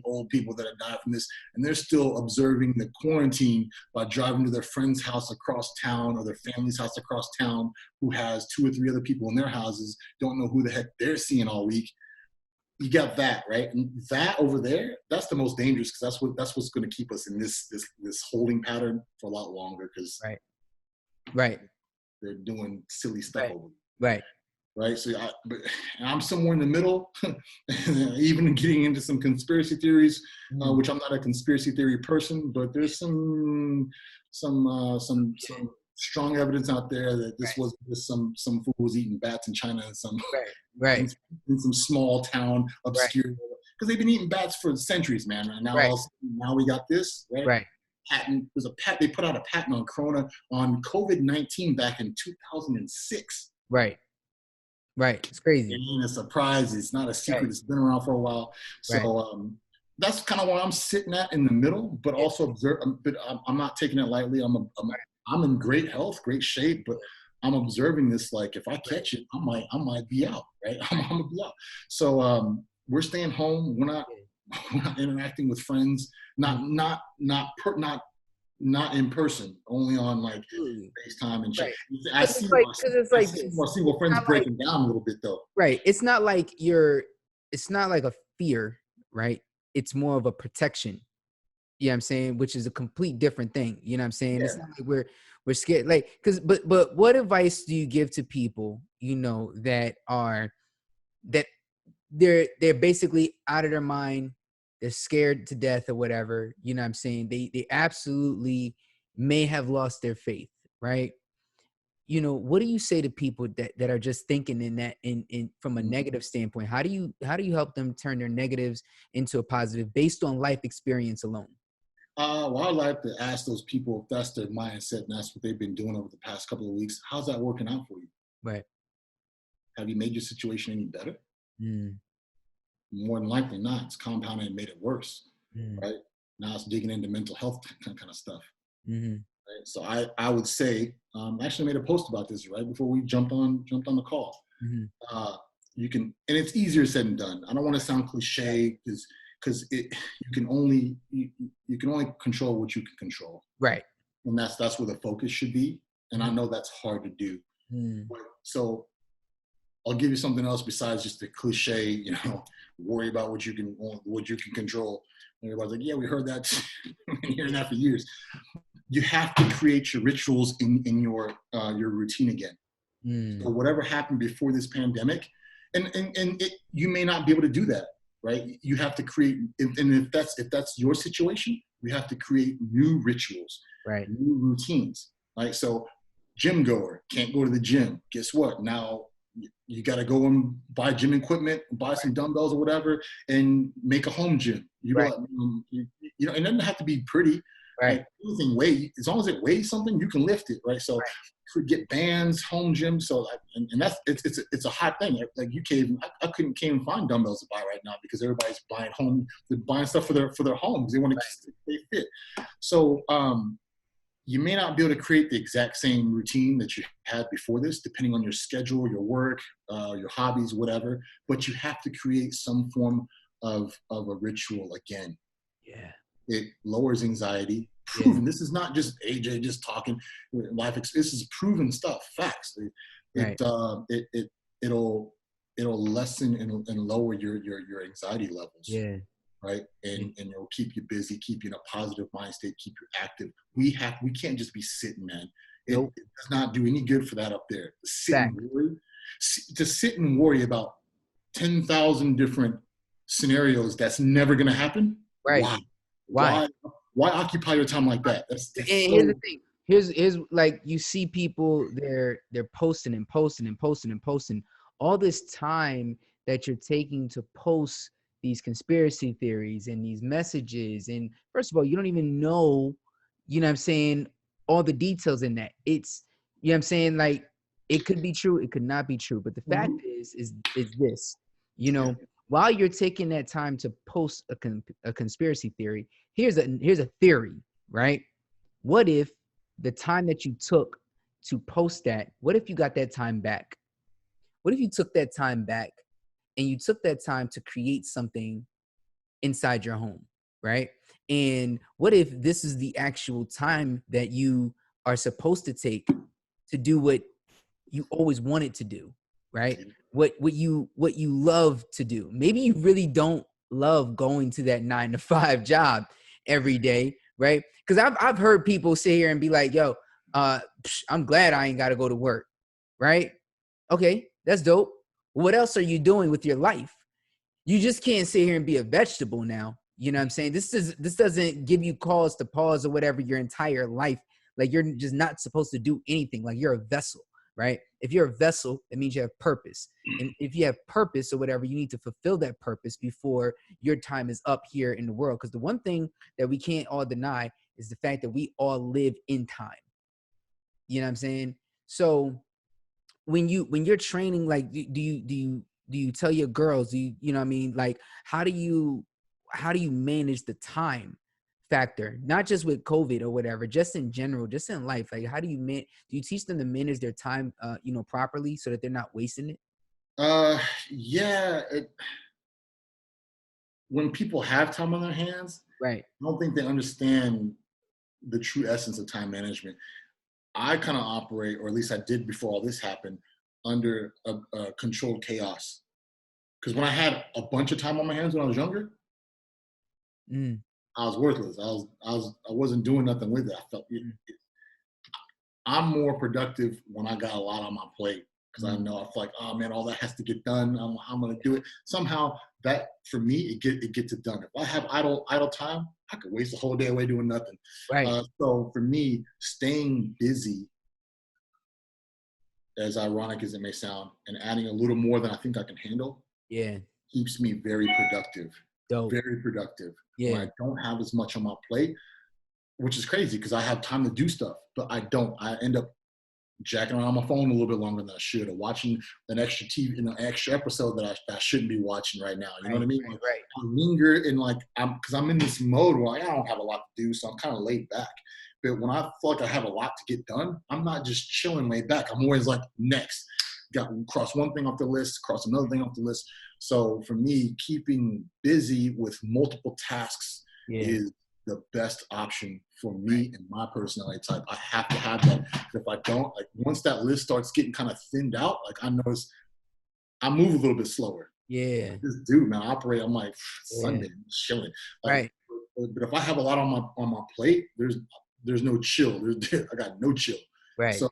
old people that have died from this, and they're still observing the quarantine by driving to their friend's house across town or their family's house across town who has 2 or 3 other people in their houses. Don't know who the heck they're seeing all week. You got that, right? And that over there, that's the most dangerous because that's what's going to keep us in this holding pattern for a lot longer because they're doing silly stuff over there. Right. So I'm somewhere in the middle, even getting into some conspiracy theories, which I'm not a conspiracy theory person, but there's some strong evidence out there that this was just some fool was eating bats in China and some in some small town obscure because they've been eating bats for centuries, man. And now we got this patent. They put out a patent on COVID-19 back in 2006. It's crazy. It ain't a surprise. It's not a secret. It's been around for a while. So that's kind of where I'm sitting at in the middle, but also observe. But I'm not taking it lightly. I'm in great health, great shape, but I'm observing this. Like if I catch it, I might be out. Right, I'm gonna be out. So we're staying home. We're not interacting with friends. Not in person, only on like FaceTime and shit. I see my single friends breaking down a little bit though. Right. It's not like a fear, right? It's more of a protection. You know what I'm saying? Which is a complete different thing. You know what I'm saying? Yeah. It's not like we're scared. Like, but what advice do you give to people, you know, that they're basically out of their mind? They're scared to death or whatever, you know what I'm saying? They absolutely may have lost their faith, right? You know, what do you say to people that are just thinking in that in from a negative standpoint? How do you help them turn their negatives into a positive based on life experience alone? Well, I'd like to ask those people if that's their mindset and that's what they've been doing over the past couple of weeks. How's that working out for you? Right. Have you made your situation any better? Mm. More than likely not. It's compounded and made it worse, right? Now it's digging into mental health kind of stuff. Right? So I would say, I actually made a post about this right before we jumped on the call. You can, and it's easier said than done. I don't want to sound cliche because you can only control what you can control. Right. And that's where the focus should be. And I know that's hard to do. So I'll give you something else besides just the cliche, you know, worry about what you can control. And everybody's like, yeah, we heard that. Been hearing that for years. You have to create your rituals in your routine again. So whatever happened before this pandemic, and you may not be able to do that, right? You have to create, and if that's your situation, you have to create new rituals, right? New routines, right? So gym goer can't go to the gym. Guess what? Now you got to go and buy gym equipment, buy some dumbbells or whatever, and make a home gym. You know, it doesn't have to be pretty. Right. Like anything weigh, as long as it weighs something, you can lift it. Right. So could get bands, home gym. So and that's it's a hot thing. Like you can't even, I can't even find dumbbells to buy right now because everybody's buying home. They're buying stuff for their homes. They want to stay fit. So you may not be able to create the exact same routine that you had before this, depending on your schedule, your work, your hobbies, whatever. But you have to create some form of a ritual again. Yeah. It lowers anxiety. Proven. This is not just AJ just talking. This is proven stuff. Facts. It'll lessen and lower your anxiety levels. Yeah. Right. And it'll keep you busy, keep you in a positive mind state, keep you active. We can't just be sitting, man. It does not do any good for that up there. To sit and worry about 10,000 different scenarios that's never going to happen. Right. Why occupy your time like that? Here's the thing. Here's like you see people they're posting and posting and posting and posting all this time that you're taking to post these conspiracy theories and these messages. And first of all, you don't even know, you know what I'm saying, all the details in that. It's, you know what I'm saying, like it could be true, it could not be true. But the fact is this, you know, while you're taking that time to post a conspiracy theory, here's a theory, right? What if the time that you took to post that, what if you got that time back? What if you took that time back and you took that time to create something inside your home, right? And what if this is the actual time that you are supposed to take to do what you always wanted to do, right? What you love to do. Maybe you really don't love going to that 9-to-5 job every day, right? Because I've heard people sit here and be like, yo, I'm glad I ain't got to go to work, right? Okay, that's dope. What else are you doing with your life? You just can't sit here and be a vegetable now. You know what I'm saying? This doesn't give you cause to pause or whatever your entire life. Like, you're just not supposed to do anything. Like, you're a vessel, right? If you're a vessel, it means you have purpose. And if you have purpose or whatever, you need to fulfill that purpose before your time is up here in the world. Because the one thing that we can't all deny is the fact that we all live in time. You know what I'm saying? So when you're training, like, do you tell your girls, you know what I mean? Like, how do you manage the time factor, not just with COVID or whatever, just in general, just in life? Like, how do you teach them to manage their time, properly so that they're not wasting it? Yeah. When people have time on their hands, Right. I don't think they understand the true essence of time management. I kind of operate, or at least I did before all this happened, under a controlled chaos. Because when I had a bunch of time on my hands when I was younger, I was worthless. I wasn't doing nothing with it. I felt I'm more productive when I got a lot on my plate, because I know I feel like, oh man, all that has to get done. I'm gonna do it somehow. That for me, it gets it done. If I have idle time, I could waste the whole day away doing nothing. Right. So for me, staying busy, as ironic as it may sound, and adding a little more than I think I can handle, keeps me very productive. Dope. Very productive. Yeah. When I don't have as much on my plate, which is crazy because I have time to do stuff, but I don't. I end up jacking around on my phone a little bit longer than I should, or watching an extra TV, an extra episode that I shouldn't be watching right now. You know what I mean? Right. I linger in, like, because I'm in this mode where I don't have a lot to do, so I'm kind of laid back. But when I feel like I have a lot to get done, I'm not just chilling laid back. I'm always like, next. Got cross one thing off the list, cross another thing off the list. So for me, keeping busy with multiple tasks is the best option for me and my personality type. I have to have that. If I don't, like, once that list starts getting kind of thinned out, like, I notice I move a little bit slower. Yeah. This dude, man, I operate. I'm like, Sunday, I'm chilling. Like, but if I have a lot on my plate, there's no chill. I got no chill. Right. So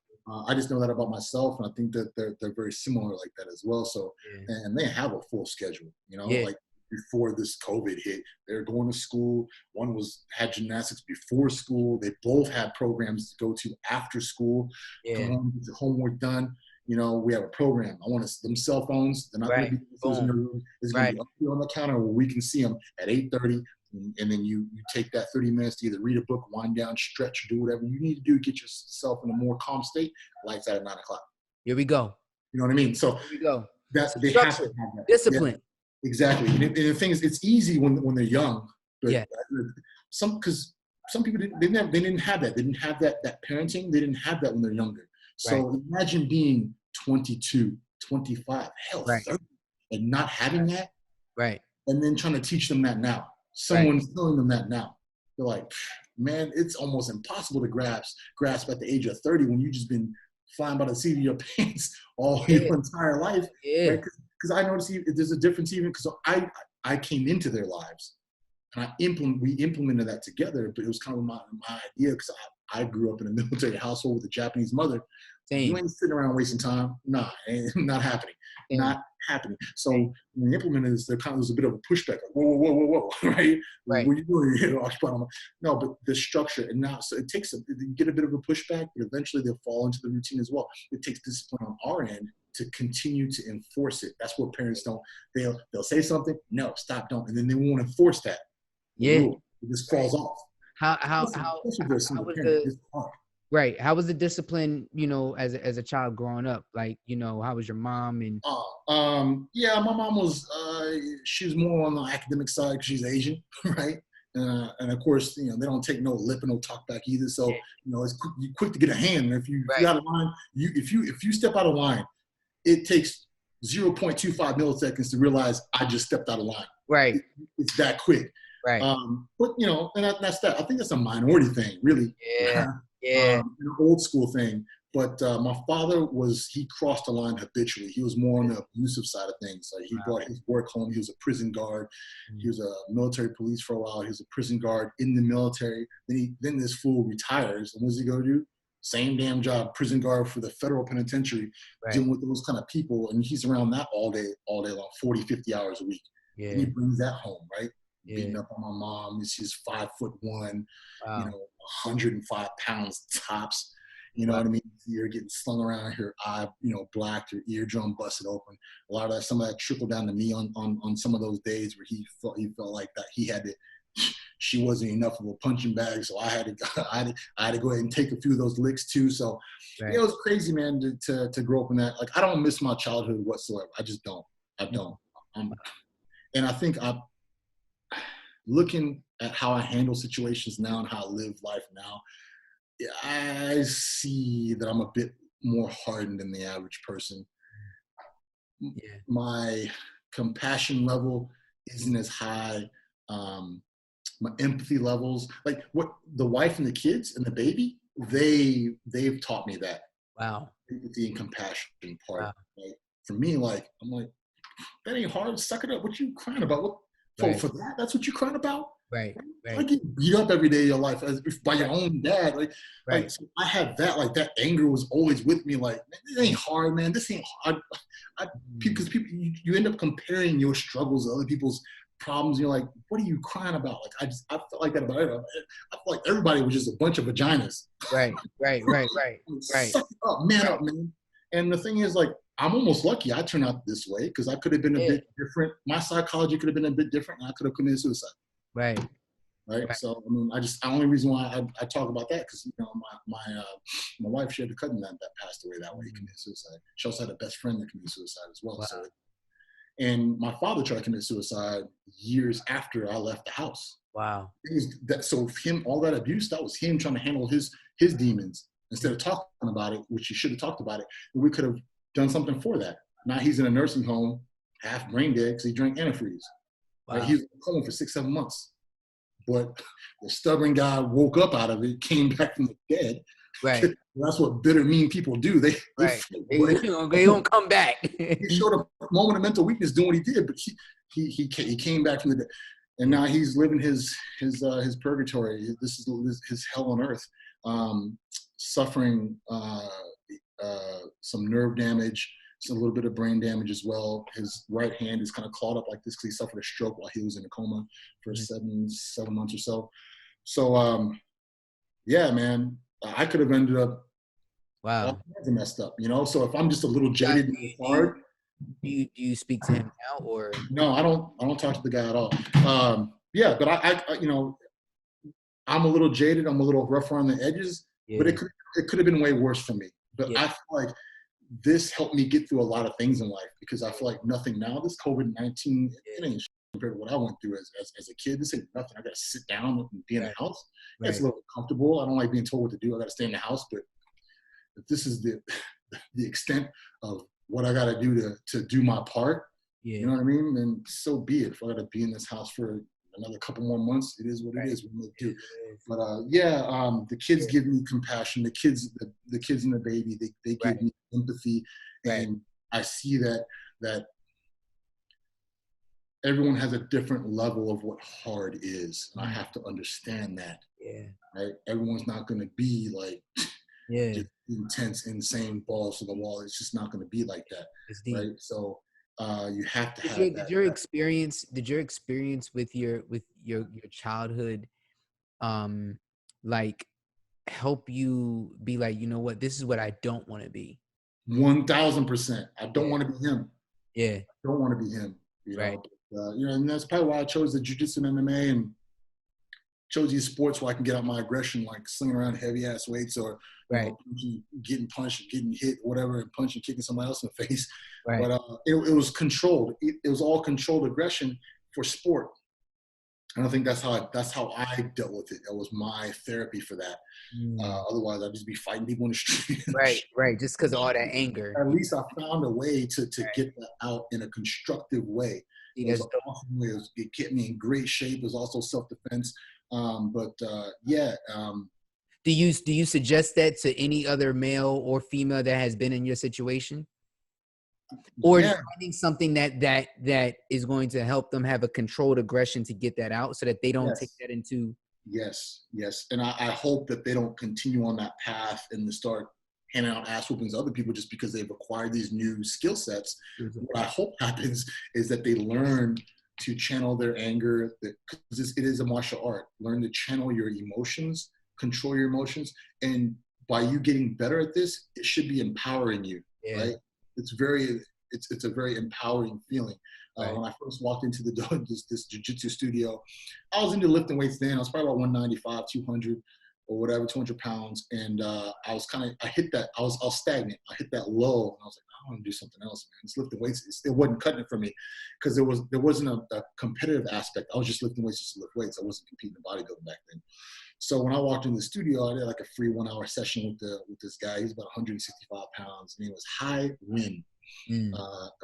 I just know that about myself, and I think that they're very similar like that as well. So, and they have a full schedule, like before this COVID hit, they're going to school. One had gymnastics before school. They both had programs to go to after school. Come home, get the homework done. We have a program. I want them cell phones. They're not going to be in their room. It's going to be up here on the counter where we can see them at 8:30. And then you take that 30 minutes to either read a book, wind down, stretch, do whatever you need to do to get yourself in a more calm state. Lights out at 9 o'clock. Here we go. You know what I mean? So here we go. That they have to have that. Discipline. Yeah, exactly. And the thing is, it's easy when they're young. But because some people they didn't have that. They didn't have that parenting. They didn't have that when they're younger. So imagine being 22, 25, hell, 30, and not having that. Right. And then trying to teach them that now. Someone's telling them that now. They're like, man, it's almost impossible to grasp at the age of 30 when you've just been flying by the seat of your pants all your entire life. Yeah. Right? Because I noticed there's a difference even because I came into their lives and we implemented that together, but it was kind of my idea because I grew up in a military household with a Japanese mother. Same. You ain't sitting around wasting time. Nah, not happening. Same. Not happening. So when we implemented this, there was a bit of a pushback. Like, whoa, right? What are you doing? No, but the structure, and now, so it takes you get a bit of a pushback, but eventually they'll fall into the routine as well. It takes discipline on our end to continue to enforce it. That's what parents don't. They'll say something, no, stop, don't, and then they won't enforce that. Yeah, it just falls off. How was the Right. How was the discipline, as a child growing up? Like, how was your mom? And Yeah, my mom was, she was more on the academic side because she's Asian, right? And of course, they don't take no lip and no talk back either. So, it's quick to get a hand. If you're out of line, if you step out of line, it takes 0.25 milliseconds to realize I just stepped out of line. Right. It's that quick. Right. But and that's that. I think that's a minority thing, really. Yeah. Yeah. An old school thing. But my father he crossed the line habitually. He was more on the abusive side of things. Like he brought his work home. He was a prison guard. He was a military police for a while. He was a prison guard in the military. Then this fool retires. And what does he go do? Same damn job, prison guard for the federal penitentiary, dealing with those kind of people. And he's around that all day long, 40, 50 hours a week. Yeah. And he brings that home, right? Yeah. Beating up on my mom. She's 5'1", 105 pounds tops. You know what I mean? You're getting slung around, her eye, black, your eardrum busted open. A lot of that, some of that trickled down to me on some of those days where he felt like that he had to. She wasn't enough of a punching bag, so I had to go ahead and take a few of those licks too. So it was crazy, man, to grow up in that. Like I don't miss my childhood whatsoever. I just don't. I don't. And I think I'm looking at how I handle situations now and how I live life now. I see that I'm a bit more hardened than the average person. Yeah. My compassion level isn't as high. My empathy levels, like what the wife and the kids and the baby, they've taught me that. Wow. Empathy and compassion part. Wow. Right? For me, I'm like, that ain't hard. Suck it up. What you crying about? For that? That's what you crying about? Right. I get beat up every day of your life by your own dad. Like so I had that. Like that anger was always with me. Like, man, this ain't hard, man. This ain't hard. Because people, you end up comparing your struggles to other people's problems. You're like, what are you crying about? Like I felt like that about everybody. I felt like everybody was just a bunch of vaginas. Right. Suck it up, man up, man. And the thing is, like, I'm almost lucky I turned out this way because I could have been a bit different. My psychology could have been a bit different, and I could have committed suicide. Right. So I mean, the only reason why I talk about that because my wife, she had a cousin that passed away that way. He committed suicide. She also had a best friend that committed suicide as well. Wow. So, and my father tried to commit suicide years after I left the house. Wow. So him, all that abuse, that was him trying to handle his demons instead of talking about it, which he should have talked about it. And we could have done something for that. Now he's in a nursing home, half brain dead because he drank antifreeze. Wow. He was home for 6-7 months. But the stubborn guy woke up out of it, came back from the dead. Right. That's what bitter, mean people do. They don't come back. He showed a moment of mental weakness doing what he did, but he came back from the dead, and now he's living his purgatory. This is his hell on earth, suffering some nerve damage. A little bit of brain damage as well. His right hand is kind of clawed up like this because he suffered a stroke while he was in a coma for 7 months or so. So, yeah, man, I could have ended up messed up, So if I'm just a little jaded and hard. Do you speak to him now or? No, I don't talk to the guy at all. Yeah, but I I'm a little jaded. I'm a little rough around the edges, but it could have been way worse for me. But I feel like this helped me get through a lot of things in life because I feel like nothing now, this COVID-19, it ain't compared to what I went through as a kid. This ain't nothing. I got to sit down and be in the house. It's a little comfortable. I don't like being told what to do. I got to stay in the house. But if this is the extent of what I got to do to do my part, you know what I mean? Then so be it. If I got to be in this house for another couple more months, it is what it is. We do. But the kids give me compassion. The kids and the baby, they give me empathy, and I see that everyone has a different level of what hard is, and I have to understand that. Right? Everyone's not going to be like just intense, insane, balls to the wall. It's just not going to be like that, right? So. You have to have that. Did your experience with your childhood, like help you be like, you know what, this is what I don't want to be? 1000%. I don't want to be him. Yeah. I don't want to be him. Right. And that's probably why I chose the jiu-jitsu and MMA, and chose these sports where I can get out my aggression, like slinging around heavy ass weights or getting punched, getting hit, whatever, and punching, kicking somebody else in the face. Right. But it was controlled. It was all controlled aggression for sport. And I think that's how I dealt with it. That was my therapy for that. Otherwise, I'd just be fighting people in the street. Right. Just because of all that anger. At least I found a way to get that out in a constructive way. It was awesome way. It kept me in great shape. It was also self-defense. Do you suggest that to any other male or female that has been in your situation? Or finding something that is going to help them have a controlled aggression to get that out so that they don't take that into. Yes. And I hope that they don't continue on that path and to start handing out ass whoopings to other people just because they've acquired these new skill sets. What I hope happens is that they learn to channel their anger, because it is a martial art. Learn to channel your emotions, control your emotions. And by you getting better at this, it should be empowering you, right? It's a very empowering feeling. When I first walked into this jiu-jitsu studio, I was into lifting weights then. I was probably about 195, 200 or whatever, 200 pounds. And I hit that, I was stagnant. I hit that low and I was like, I want to do something else, man. This lifting weights, it wasn't cutting it for me because there wasn't a competitive aspect. I was just lifting weights just to lift weights. I wasn't competing in bodybuilding back then. So when I walked into the studio, I did like a free 1 hour session with this guy. He's about 165 pounds. His name was High Win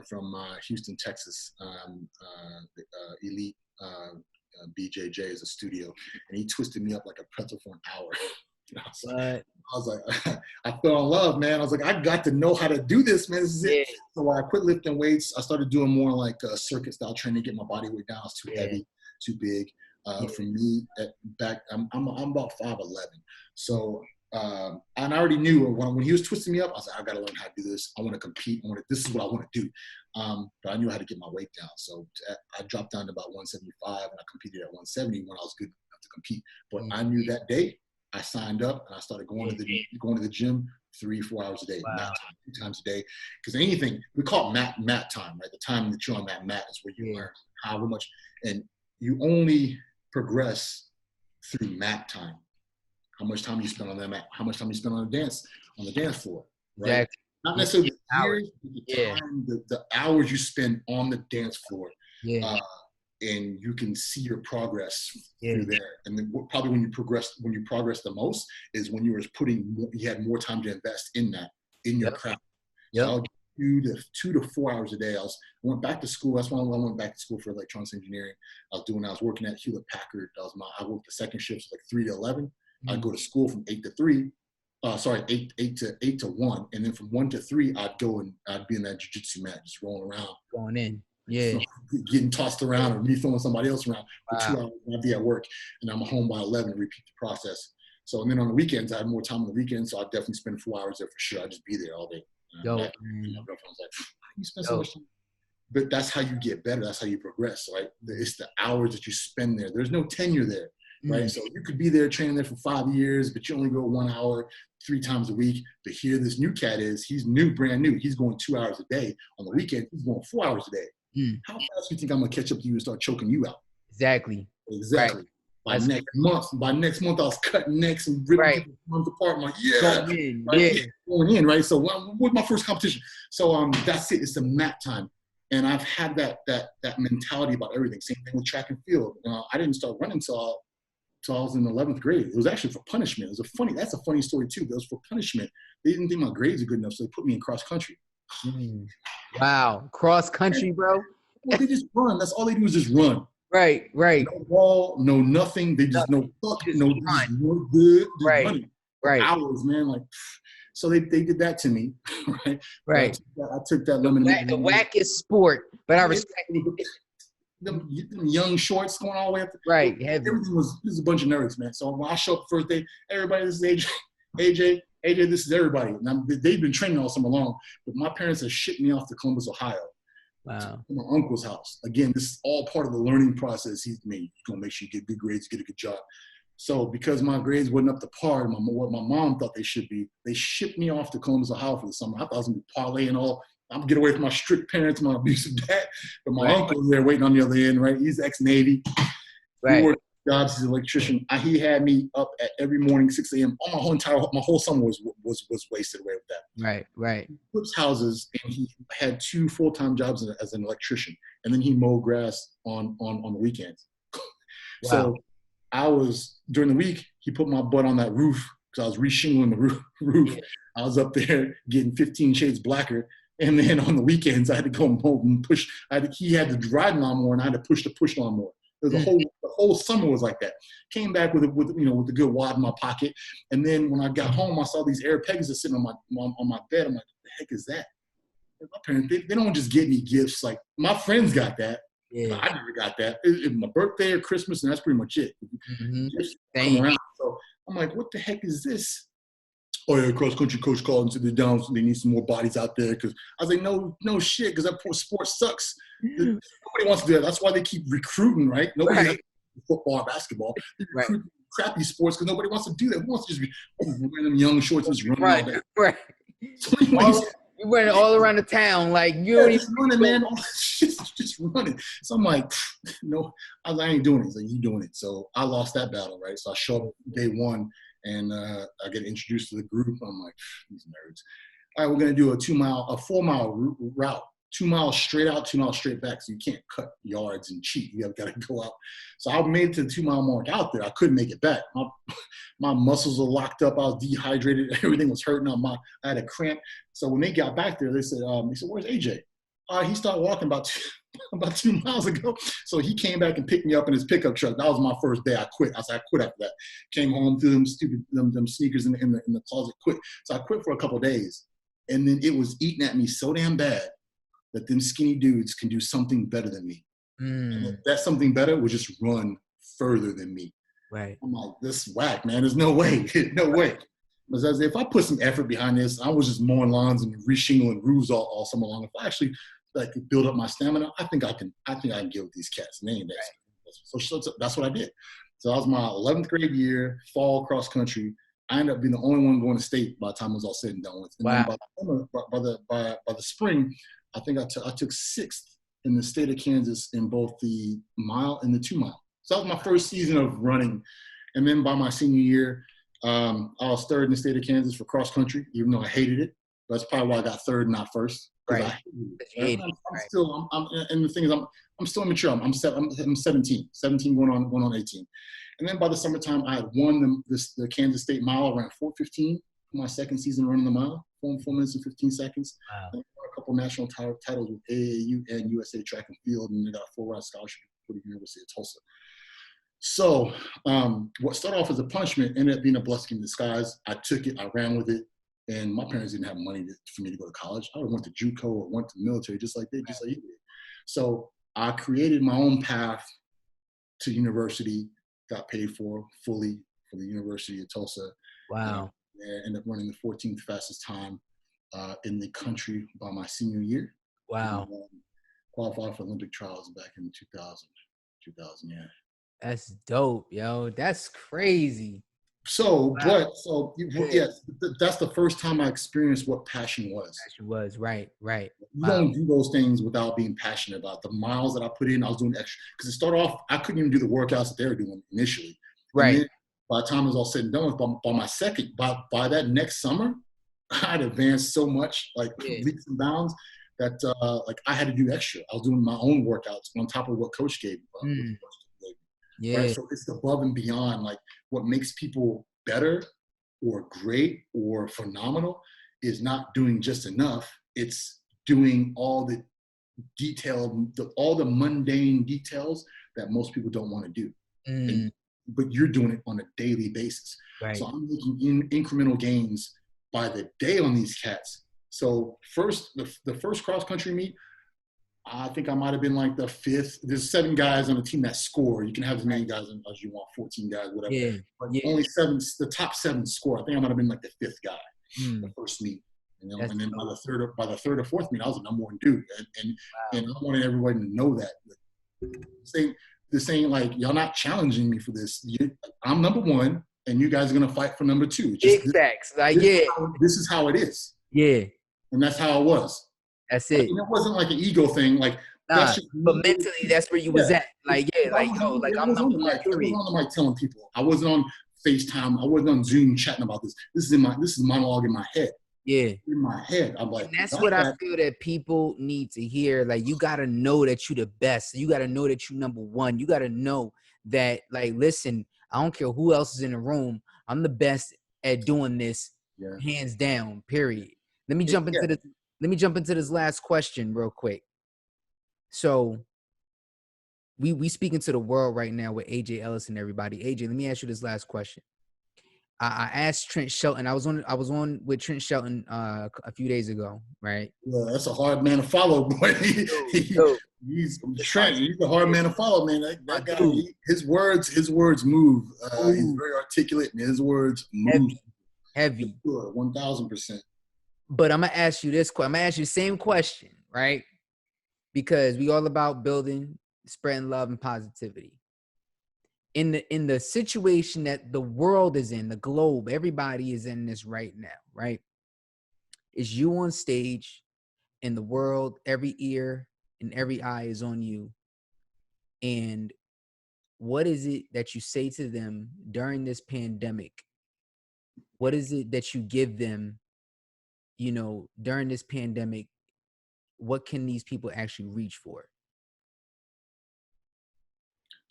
from Houston, Texas. Elite BJJ is a studio. And he twisted me up like a pretzel for an hour. I was like, I fell in love, man. I was like, I got to know how to do this, man. This is it. So when I quit lifting weights, I started doing more like circuit style training to get my body weight down. I was too heavy, too big. For me, I'm about 5'11". So, and I already knew when he was twisting me up, I was like, I got to learn how to do this. I want to compete. This is what I want to do. But I knew how to get my weight down. So I dropped down to about 175 and I competed at 170 when I was good enough to compete. But I knew that day I signed up and I started going to the gym 3-4 hours a day, mat time, 2 times a day. Because anything, we call it mat time, right? The time that you're on that mat is where you learn however much. And you only progress through mat time. How much time you spend on that mat, how much time you spend on the dance floor, right? Exactly. Not necessarily the years, but the time, the hours you spend on the dance floor. And you can see your progress through there. And then probably when you progress the most is when you had more time to invest in your craft. So 2 to 4 hours a day. I went back to school. That's when I went back to school for electronics engineering. I was working at Hewlett Packard. I worked the second shift, like 3 to 11. I'd go to school from 8 to 3. 8 to 1. And then from 1 to 3, I'd go and I'd be in that jiu-jitsu mat, just rolling around. Going in. Yeah. Getting tossed around or me throwing somebody else around for 2 hours. And I'd be at work and I'm home by 11 to repeat the process. So, and then on the weekends, I had more time on the weekends. So I'd definitely spend 4 hours there for sure. I'd just be there all day. My girlfriend was like, how do you spend so much time? But that's how you get better. That's how you progress, right? It's the hours that you spend there. There's no tenure there, right? So you could be there training there for 5 years, but you only go 1 hour 3 times a week. But here this new cat he's brand new. He's going 2 hours a day. On the weekend, he's going 4 hours a day. How fast do you think I'm going to catch up to you and start choking you out? Exactly. Right. By next month, I was cutting necks and ripping people's arms apart. I'm like, going in, right? So what's my first competition? So that's it. It's the mat time. And I've had that mentality about everything. Same thing with track and field. I didn't start running until I was in 11th grade. It was actually for punishment. That's a funny story too. It was for punishment. They didn't think my grades were good enough, so they put me in cross country. Wow. Cross country, bro? Well, they just run. That's all they do is just run. Right. No ball, no nothing. They just no fuck, no good. Just running. Hours, man. Like, so they did that to me, right? I took that lemon. The wackest sport, but I respect it. Them young shorts going all the way up. Everything was a bunch of nerds, man. So when I show up the first day, everybody, this is AJ, this is everybody. And they've been training all summer long, but my parents have shipped me off to Columbus, Ohio. Wow. To my uncle's house. Again, this is all part of the learning process. He's going to make sure you get good grades, get a good job. So because my grades wasn't up to par, what my mom thought they should be, they shipped me off to Columbus, Ohio for the summer. I thought I was going to be parlaying all. I'm going to get away from my strict parents, my abusive dad. But my uncle was there waiting on the other end, right? He's ex-Navy. We worked jobs. He's an electrician. He had me up at every morning 6 a.m. All my whole summer was wasted away with that. Right. He flips houses, and he had 2 full-time jobs as an electrician, and then he mowed grass on the weekends. Wow. So I was, during the week, he put my butt on that roof because I was re-shingling the roof. Yeah. I was up there getting 15 shades blacker. And then on the weekends, I had to go home and push. He had the ride lawnmower, and I had to push the push lawnmower. The whole summer was like that. Came back with a good wad in my pocket. And then when I got home, I saw these Air Pegasus sitting on my bed. I'm like, what the heck is that? My parents, they don't just get me gifts. Like, my friends got that. Yeah. I never got that. It's my birthday or Christmas, and that's pretty much it. Just come around. So I'm like, what the heck is this? Oh, yeah, cross-country coach called into the down, so they need some more bodies out there. Because I was like, no shit, because that sport sucks. Nobody wants to do that. That's why they keep recruiting, right? Nobody has football or basketball. They recruit crappy sports because nobody wants to do that. Who wants to just be wearing them young shorts and just running all day? Right. So anyways, you running all around the town, like you don't just running, man. Just running. So I'm like, no, I ain't doing it. He's like, you doing it. So I lost that battle, right? So I show up day one, and I get introduced to the group. I'm like, these nerds. All right, we're gonna do a 4-mile route. 2 miles straight out, 2 miles straight back. So you can't cut yards and cheat. You got to go out. So I made it to the 2-mile mark out there. I couldn't make it back. My muscles were locked up. I was dehydrated. Everything was hurting. I had a cramp. So when they got back there, they said, where's AJ? He started walking about 2 miles ago. So he came back and picked me up in his pickup truck. That was my first day. I quit. I said, I quit after that. Came home, threw them stupid them sneakers in the closet, quit. So I quit for a couple of days. And then it was eating at me so damn bad that them skinny dudes can do something better than me. And that something better would just run further than me. Right. I'm like, this is whack, man. There's no way. No way. Because if I put some effort behind this, I was just mowing lawns and re-shingling roofs all summer long. If I actually build up my stamina, I think I can get with these cats. And they ain't that. So that's what I did. So that was my 11th grade year, fall cross country. I ended up being the only one going to state by the time it was all said and done with. And wow. Then by the spring, I think I took 6th in the state of Kansas in both the mile and the 2 mile. So that was my first season of running. And then by my senior year, I was 3rd in the state of Kansas for cross country, even though I hated it. That's probably why I got 3rd, not 1st. Right. And the thing is, I'm still immature. I'm 17 going on 18. And then by the summertime, I had won the Kansas State mile around 4:15 for my second season running the mile, 4 minutes and 15 seconds. Wow. A couple national titles with AAU and USA track and field, and I got a 4-round scholarship for the University of Tulsa. So what started off as a punishment ended up being a blessing in disguise. I took it, I ran with it, and my parents didn't have money for me to go to college. I would have went to JUCO or went to the military just like you did. So I created my own path to university, got paid for fully for the University of Tulsa. Wow. And ended up running the 14th fastest time in the country by my senior year. Wow. And, qualified for Olympic trials back in 2000, yeah. That's dope, yo. That's crazy. So, yes, that's the first time I experienced what passion was. Passion was, right. You don't do those things without being passionate about the miles that I put in. I was doing extra because it started off, I couldn't even do the workouts that they were doing initially. Right. Then, by the time it was all said and done with, by that next summer, I had advanced so much, leaps and bounds, that I had to do extra. I was doing my own workouts on top of what Coach gave me. Yeah. Right? So it's above and beyond. Like, what makes people better or great or phenomenal is not doing just enough. It's doing all the all the mundane details that most people don't want to do. But you're doing it on a daily basis. Right. So I'm making incremental gains by the day on these cats. So the first cross country meet, I think I might have been like the 5th. There's 7 guys on the team that score. You can have as many guys as you want, 14 guys, whatever. Yeah. But only 7, the top 7 score. I think I might have been like the 5th guy, the first meet. And then by the third or 4th meet, I was the number 1 dude. And I wanted everybody to know that. Saying like, y'all not challenging me for this. I'm number 1, and you guys are gonna fight for number 2. Big facts. This is how it is. Yeah. And that's how it was. That's it. And it wasn't like an ego thing. Like, Nah, that's just but me. mentally, that's where you was Yeah. at. Like, yeah, I like, was yo, on, like I I'm was number on the one, mic. I was period. on the mic telling people. I wasn't on FaceTime. I wasn't on Zoom chatting about this. This is monologue in my head. Yeah. In my head, I'm like, And that's got what I that. feel that people need to hear. Like, you got to know that you the best. You got to know that you number one. You got to know that, like, listen, I don't care who else is in the room. I'm the best at doing this, Yeah. hands down, period. Let me jump into this last question real quick. So we speaking to the world right now with AJ Ellison, everybody. AJ, let me ask you this last question. I asked Trent Shelton. I was on with Trent Shelton a few days ago, right? Yeah, that's a hard man to follow, boy. He's Trent. He's a hard man to follow, man. That guy, his words move. He's very articulate, and his words move. Heavy. 1,000%. But I'm gonna ask you this question. I'm gonna ask you the same question, right? Because we all about building, spreading love and positivity. In the situation that the world is in, the globe, everybody is in this right now, right? Is you on stage in the world, every ear and every eye is on you. And what is it that you say to them during this pandemic? What is it that you give them, during this pandemic? What can these people actually reach for?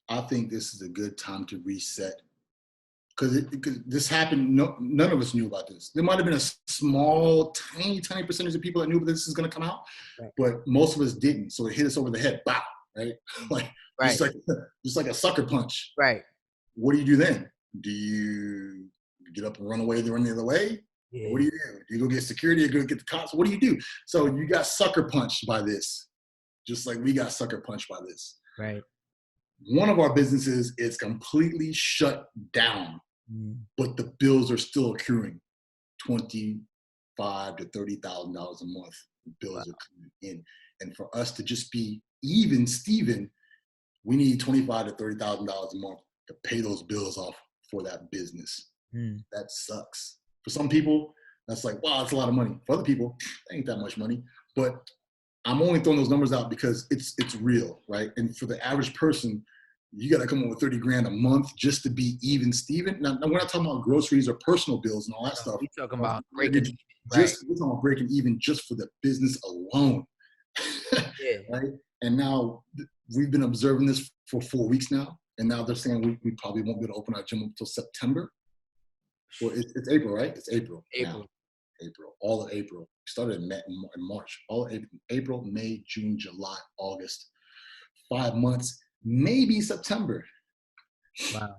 I think this is a good time to reset. Because this happened, none of us knew about this. There might have been a small, tiny percentage of people that knew this is going to come out, right, but most of us didn't. So it hit us over the head, bow, right? Right. Just like a sucker punch. Right. What do you do then? Do you get up and run away the other way? Yeah. What do you do? Do you go get security or go get the cops? What do you do? So you got sucker punched by this, just like we got sucker punched by this. Right. One of our businesses is completely shut down, but the bills are still accruing, $25,000 to $30,000 a month. The bills are coming in, and for us to just be even, Steven, we need $25,000 to $30,000 a month to pay those bills off for that business. That sucks. For some people, that's like, wow, that's a lot of money. For other people, that ain't that much money. But I'm only throwing those numbers out because it's real, right? And for the average person, you got to come up with 30 grand a month just to be even, Steven. Now, we're not talking about groceries or personal bills and all that stuff. We're talking about breaking even. We're talking about breaking even just for the business alone. Yeah. Right? And now we've been observing this for 4 weeks now. And now they're saying we probably won't be able to open our gym until September. Well, it's April, right? It's April. Now. April, all of April. Started in March. All of April, May, June, July, August. 5 months, maybe September. Wow.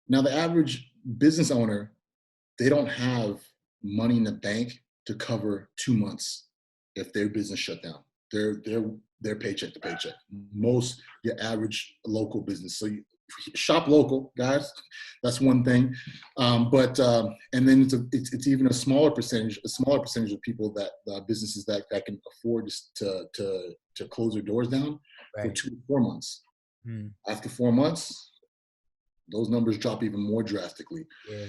Now the average business owner, they don't have money in the bank to cover 2 months if their business shut down. They're paycheck to paycheck. Most your average local business. So you shop local, guys. That's one thing. And then it's even a smaller percentage of people that businesses that can afford to close their doors down for 2 to 4 months. After 4 months, those numbers drop even more drastically. Yeah.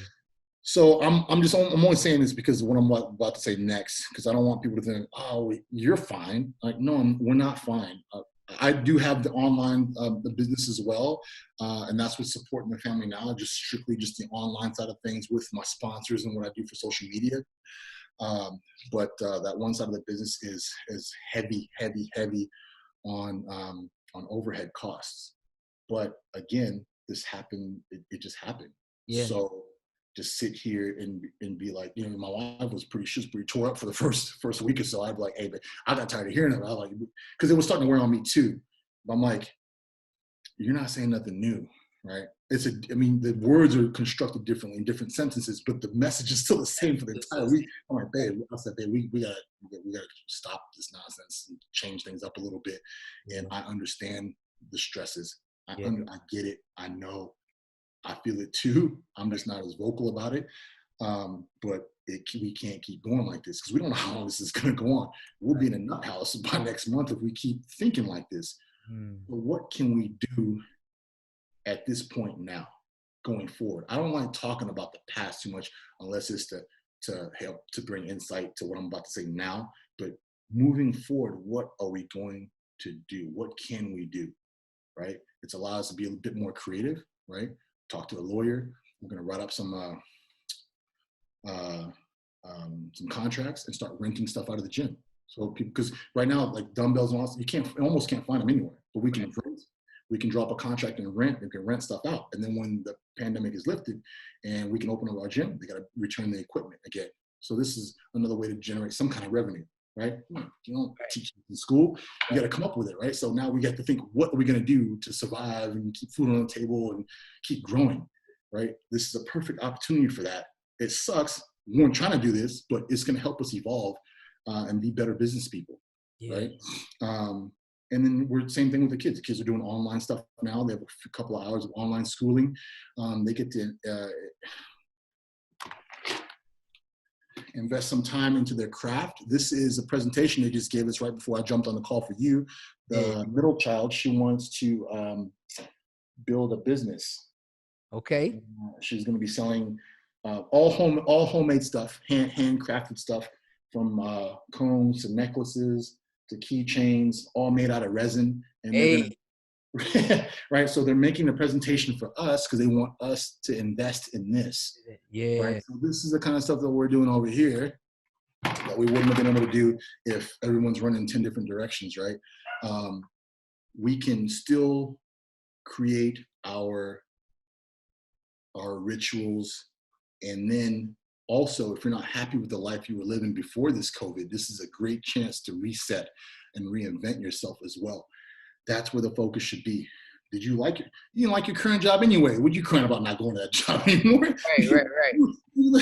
So I'm only saying this because of what I'm about to say next, because I don't want people to think, oh, you're fine. Like, no, we're not fine. I do have the online the business as well, and that's what's supporting the family now. Just strictly just the online side of things with my sponsors and what I do for social media. But that one side of the business is heavy on overhead costs. But again, this happened. It just happened. Yeah. So just sit here and be like, my wife was she was pretty tore up for the first week or so. I'd be like, hey, but I got tired of hearing it. I like, because it was starting to wear on me too. But I'm like, you're not saying nothing new, right? The words are constructed differently in different sentences, but the message is still the same for the entire week. I'm like, babe, we gotta stop this nonsense and change things up a little bit. And I understand the stresses. I get it. I know. I feel it too. I'm just not as vocal about it. But we can't keep going like this because we don't know how long this is going to go on. We'll be in a nut house by next month if we keep thinking like this. But what can we do at this point now, going forward? I don't like talking about the past too much unless it's to help to bring insight to what I'm about to say now. But moving forward, what are we going to do? What can we do, right? It's allowed us to be a bit more creative, right? Talk to a lawyer. We're going to write up some contracts and start renting stuff out of the gym. So because right now, like dumbbells and all, you almost can't find them anywhere, but we can rent. We can drop a contract and rent. We can rent stuff out. And then when the pandemic is lifted and we can open up our gym, they got to return the equipment again. So this is another way to generate some kind of revenue, right? You don't teach in school. You got to come up with it, right? So now we got to think, what are we going to do to survive and keep food on the table and keep growing, right? This is a perfect opportunity for that. It sucks. We're trying to do this, but it's going to help us evolve and be better business people, right? And then we're same thing with the kids. The kids are doing online stuff now. They have a couple of hours of online schooling. They get to invest some time into their craft. This is a presentation they just gave us right before I jumped on the call for you. The middle child, she wants to build a business. Okay. She's going to be selling all homemade stuff, handcrafted stuff, from combs to necklaces to keychains, all made out of resin. And they're gonna, right? So they're making a presentation for us because they want us to invest in this. Right? So this is the kind of stuff that we're doing over here that we wouldn't have been able to do if everyone's running 10 different directions, right? We can still create our rituals, and then also, if you're not happy with the life you were living before this COVID, this is a great chance to reset and reinvent yourself as well. That's where the focus should be. Did you like it? You didn't like your current job anyway. What are you crying about not going to that job anymore? Right.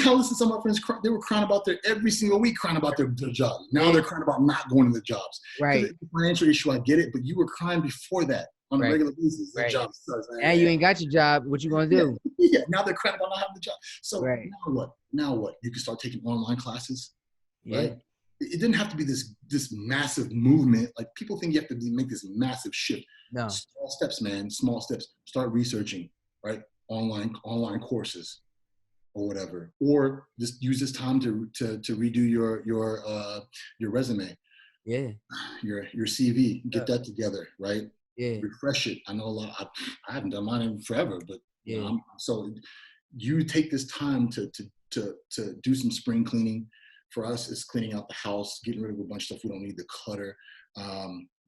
Hell, listen, some of my friends, they were crying about every single week, crying about their jobs. Now they're crying about not going to the jobs. Right. It's a financial issue, I get it, but you were crying before that on a regular basis. The job sucks. Now you ain't got your job. What you gonna do? Yeah, now they're crying about not having the job. So now what? Now what? You can start taking online classes, right? It didn't have to be this massive movement. Like people think you have to make this massive shift. No. Small steps, man. Small steps. Start researching, right? Online courses or whatever. Or just use this time to redo your resume. Yeah. Your CV. Get that together, right? Yeah. Refresh it. I know a lot. I haven't done mine in forever, but so you take this time to do some spring cleaning. For us, it's cleaning out the house, getting rid of a bunch of stuff we don't need, the clutter.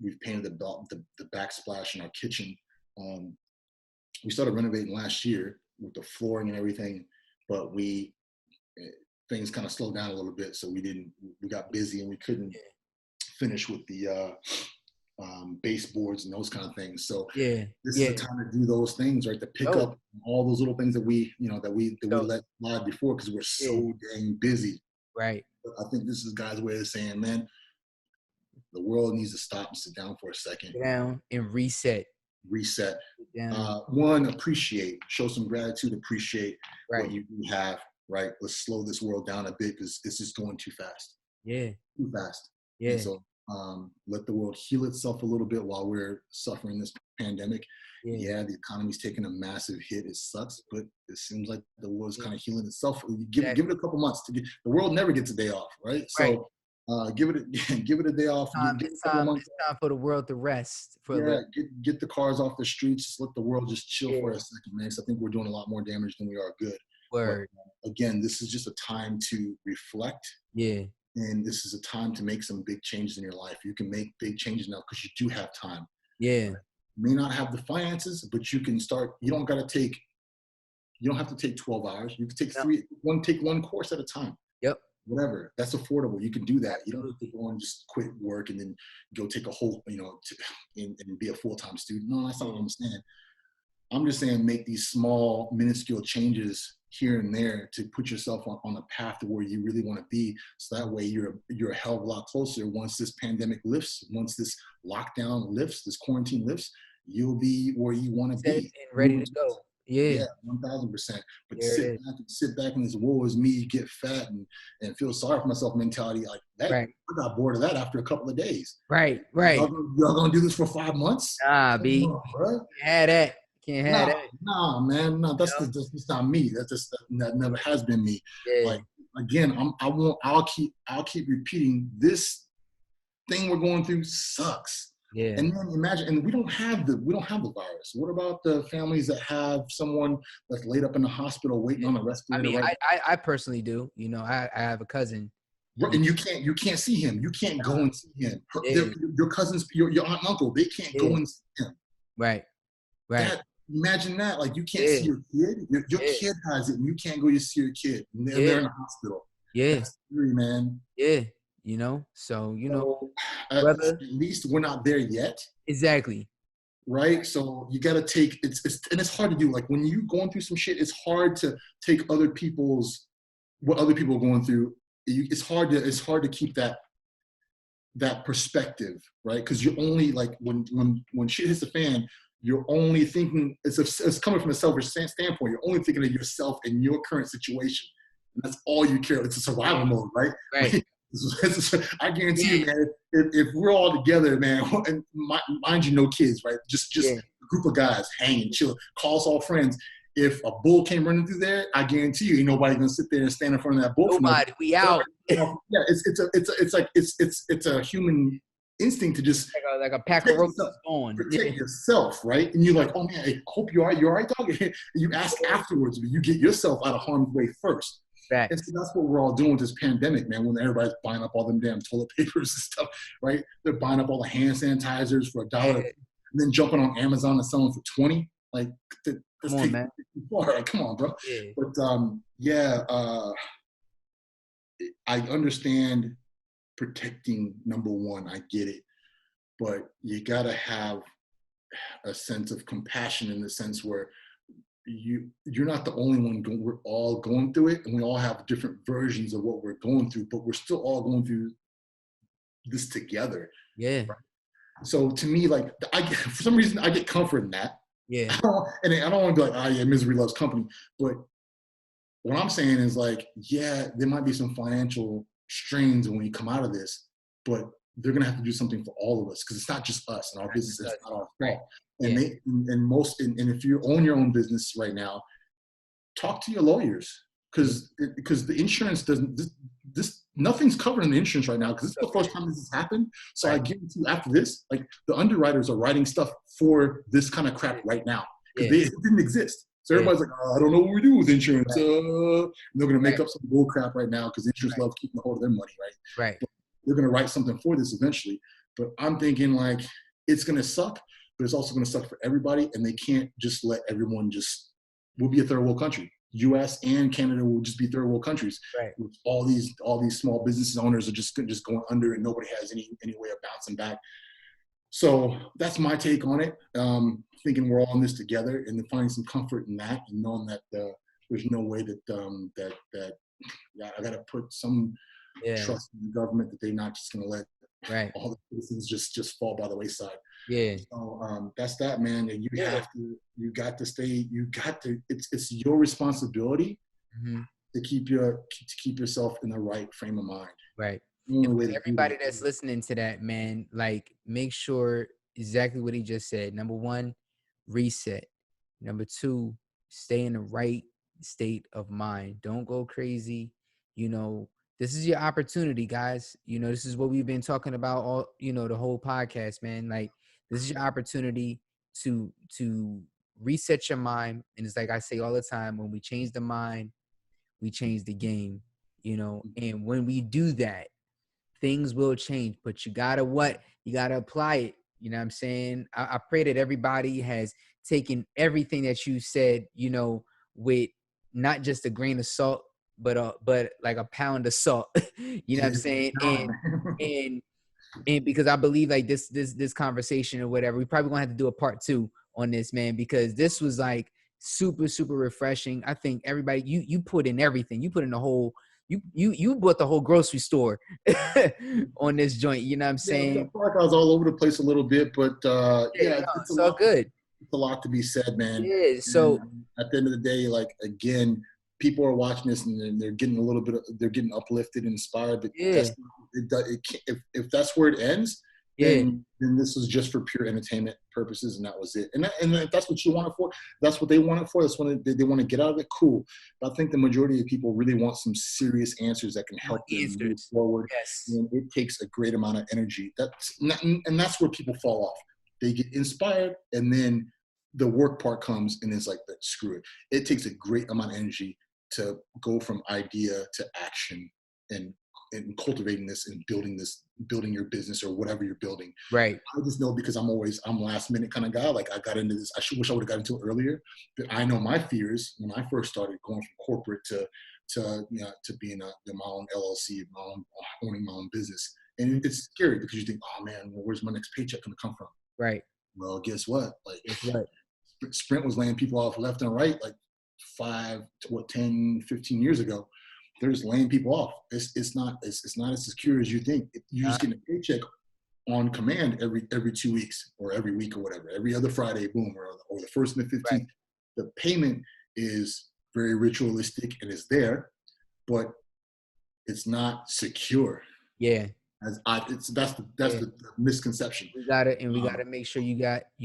We've painted the backsplash in our kitchen. We started renovating last year with the flooring and everything, but things kind of slowed down a little bit, so we got busy and we couldn't finish with the baseboards and those kind of things. So this is the time to do those things, right? To pick up all those little things that we let slide before because we're so dang busy. Right. But I think this is God's way of saying, man, the world needs to stop and sit down for a second. Sit down and reset. One, show some gratitude, appreciate what you do have, right? Let's slow this world down a bit because it's just going too fast. Yeah. Too fast. Yeah. And so let the world heal itself a little bit while we're suffering this pandemic. Yeah, the economy's taking a massive hit. It sucks, but it seems like the world's kind of healing itself. Give it a couple months to get. The world never gets a day off, right? So give it a day off. It's time for the world to rest. Get the cars off the streets. Just let the world just chill for a second, man. Because I think we're doing a lot more damage than we are good. Word. But, again, this is just a time to reflect. Yeah. And this is a time to make some big changes in your life. You can make big changes now because you do have time. Yeah. Right? May not have the finances, but you can start. You don't have to take 12 hours. You can take take one course at a time. Yep. Whatever. That's affordable. You can do that. You don't have to go and just quit work and then go take a whole, and be a full-time student. No, that's not what I'm saying. I'm just saying make these small, minuscule changes here and there to put yourself on a path to where you really want to be. So that way you're a hell of a lot closer once this pandemic lifts, once this lockdown lifts, this quarantine lifts, you'll be where you want to be. And ready to go. Yeah. 1,000%. But sit back in this woe is me, get fat and feel sorry for myself mentality like that. Right. I got bored of that after a couple of days. Right. Y'all gonna do this for 5 months? B. Had that. Can't have that. Nah, man. No, that's not me. That never has been me. Yeah. Like again, I'll keep repeating this thing we're going through sucks. Yeah. And then imagine, and we don't have the virus. What about the families that have someone that's laid up in the hospital waiting on a respirator? I mean, Right. I personally do. You know, I have a cousin. Right, and you can't see him. You can't go and see him. Yeah. Your cousins, your aunt and uncle, they can't go and see him. Right. Right. Imagine that. Like, you can't Yeah. see your kid. Your Yeah. kid has it, and you can't go to see your kid. And they're in the hospital. Yeah. That's scary, man. Yeah. You know, so At brother. least we're not there yet. Exactly. Right. So you got to take and it's hard to do. Like, when you going through some shit, it's hard to take what other people are going through. It's hard to keep that perspective, right? Because you're only, like, when shit hits the fan, you're only thinking, it's coming from a selfish standpoint. You're only thinking of yourself and your current situation, and that's all you care. It's a survival mode, right? Right. I guarantee you, man. If we're all together, man, and mind you, no kids, right? Just a group of guys hanging, chilling, call us all friends. If a bull came running through there, I guarantee you, ain't nobody gonna sit there and stand in front of that bull. Nobody. We out. Yeah, it's a human instinct to just like a pack of ropes on. Protect yourself, right? And you're like, oh man, I hope you're all right. You're all right, dog. You ask afterwards, but you get yourself out of harm's way first. Right. And so that's what we're all doing with this pandemic, man. When everybody's buying up all them damn toilet papers and stuff, right? They're buying up all the hand sanitizers for $1, and then jumping on Amazon and selling for $20. Like, come on, man. Like, come on, bro. Yeah. But I understand protecting, number one. I get it, but you gotta have a sense of compassion, in the sense where you're not the only one. We're all going through it, and we all have different versions of what we're going through, but we're still all going through this together. Yeah. Right? So to me, like, for some reason, I get comfort in that. Yeah. I don't want to be like, oh yeah, misery loves company. But what I'm saying is, like, yeah, there might be some financial strains when we come out of this, but they're gonna have to do something for all of us, because it's not just us, and our business is not our fault. And if you own your own business right now, talk to your lawyers, because the insurance doesn't. This nothing's covered in the insurance right now, because this is the first time this has happened. So I guarantee you, after this, like, the underwriters are writing stuff for this kind of crap right now, because it didn't exist. So everybody's like, oh, I don't know what we do with insurance. And they're going to make up some bull crap right now, because insurance loves keeping a hold of their money, right? Right. But they're going to write something for this eventually. But I'm thinking, like, it's going to suck, but it's also going to suck for everybody. And they can't just let everyone we'll be a third world country. U.S. and Canada will just be third world countries. Right. All these small business owners are just going under, and nobody has any way of bouncing back. So that's my take on it. Thinking we're all in this together, and then finding some comfort in that, and knowing that there's no way that I got to put some trust in the government, that they're not just going to let all the citizens just fall by the wayside. Yeah. So that's that, man. And you got to stay. It's your responsibility to keep yourself in the right frame of mind. Right. And everybody that's listening to that, man, like, make sure exactly what he just said. Number one, reset. Number two, stay in the right state of mind. Don't go crazy. This is your opportunity, guys. This is what we've been talking about all, the whole podcast, man. Like, this is your opportunity to reset your mind. And it's like I say all the time, when we change the mind, we change the game, and when we do that, things will change. But you gotta apply it. You know what I'm saying? I pray that everybody has taken everything that you said, with not just a grain of salt, but like a pound of salt. You know what I'm saying? And because I believe, like, this conversation or whatever, we probably gonna have to do a part 2 on this, man, because this was, like, super, super refreshing. I think everybody, you put in everything. You put in the whole, you bought the whole grocery store on this joint. You know what I'm saying? I feel like I was all over the place a little bit, but it's all good. It's a lot to be said, man. Yeah. So at the end of the day, like, again, people are watching this and they're getting they're getting uplifted and inspired. But if that's where it ends, then this was just for pure entertainment purposes, and that was it. And if that's what you want it for, that's what they want it for. That's what they want to get out of it. Cool. But I think the majority of people really want some serious answers that can help them move forward. Yes. And it takes a great amount of energy. And that's where people fall off. They get inspired, and then the work part comes, and it's like, screw it. It takes a great amount of energy to go from idea to action and cultivating this and building your business or whatever you're building. Right. I just know because I'm last minute kind of guy. Like, I got into this. Wish I would have got into it earlier. But I know my fears when I first started going from corporate to being my own LLC, owning my own business. And it's scary because you think, oh man, well, where's my next paycheck going to come from? Right. Well, guess what? Like, right. Sprint was laying people off left and right, like 10, 15 years ago. They're just laying people off. It's not as secure as you think. You just get a paycheck on command every 2 weeks or every week or whatever. Every other Friday, boom, or the 1st and the 15th. Right. The payment is very ritualistic and it's there, but it's not secure. Yeah. That's the misconception. We gotta make sure you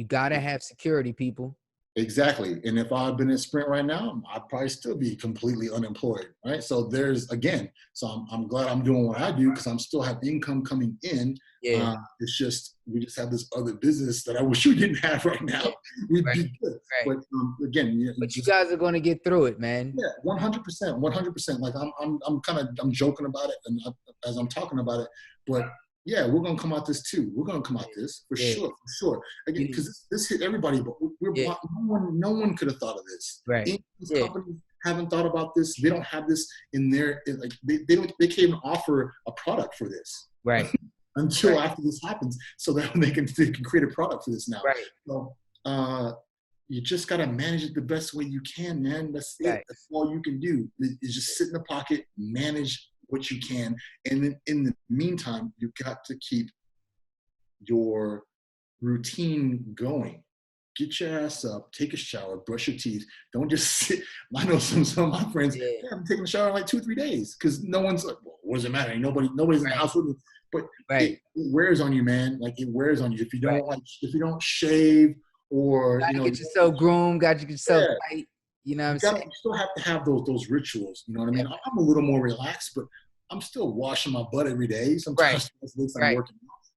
gotta have security, people. Exactly. And if I'd been in Sprint right now, I'd probably still be completely unemployed, right? So I'm glad I'm doing what I do because I'm still have income coming in. Yeah. It's just, we just have this other business that I wish we didn't have right now. We'd be good. Right. But again, but you guys are going to get through it, man. Yeah, 100%. Like I'm joking about it and as I'm talking about it, but yeah, we're gonna come out this too. We're gonna come out this for sure. Again, because this hit everybody, but no one could have thought of this. Right. These companies haven't thought about this. They don't have this in their they can't even offer a product for this. Right. Until after this happens, so that they can create a product for this now. Right. So you just gotta manage it the best way you can, man. That's it. That's all you can do. Is just sit in the pocket, manage what you can, and then in the meantime you've got to keep your routine going. Get your ass up, take a shower, brush your teeth. Don't just sit. I know some of my friends, I'm taking a shower in like 2-3 days because no one's like, well, what does it matter? Nobody's in the house with me. But it wears on you, man. Like, it wears on you if you don't if you don't shave or get yourself groomed, got to get yourself tight. You know what I'm saying? You still have to have those rituals. You know what I mean? I'm a little more relaxed, but I'm still washing my butt every day. Sometimes I'm working out.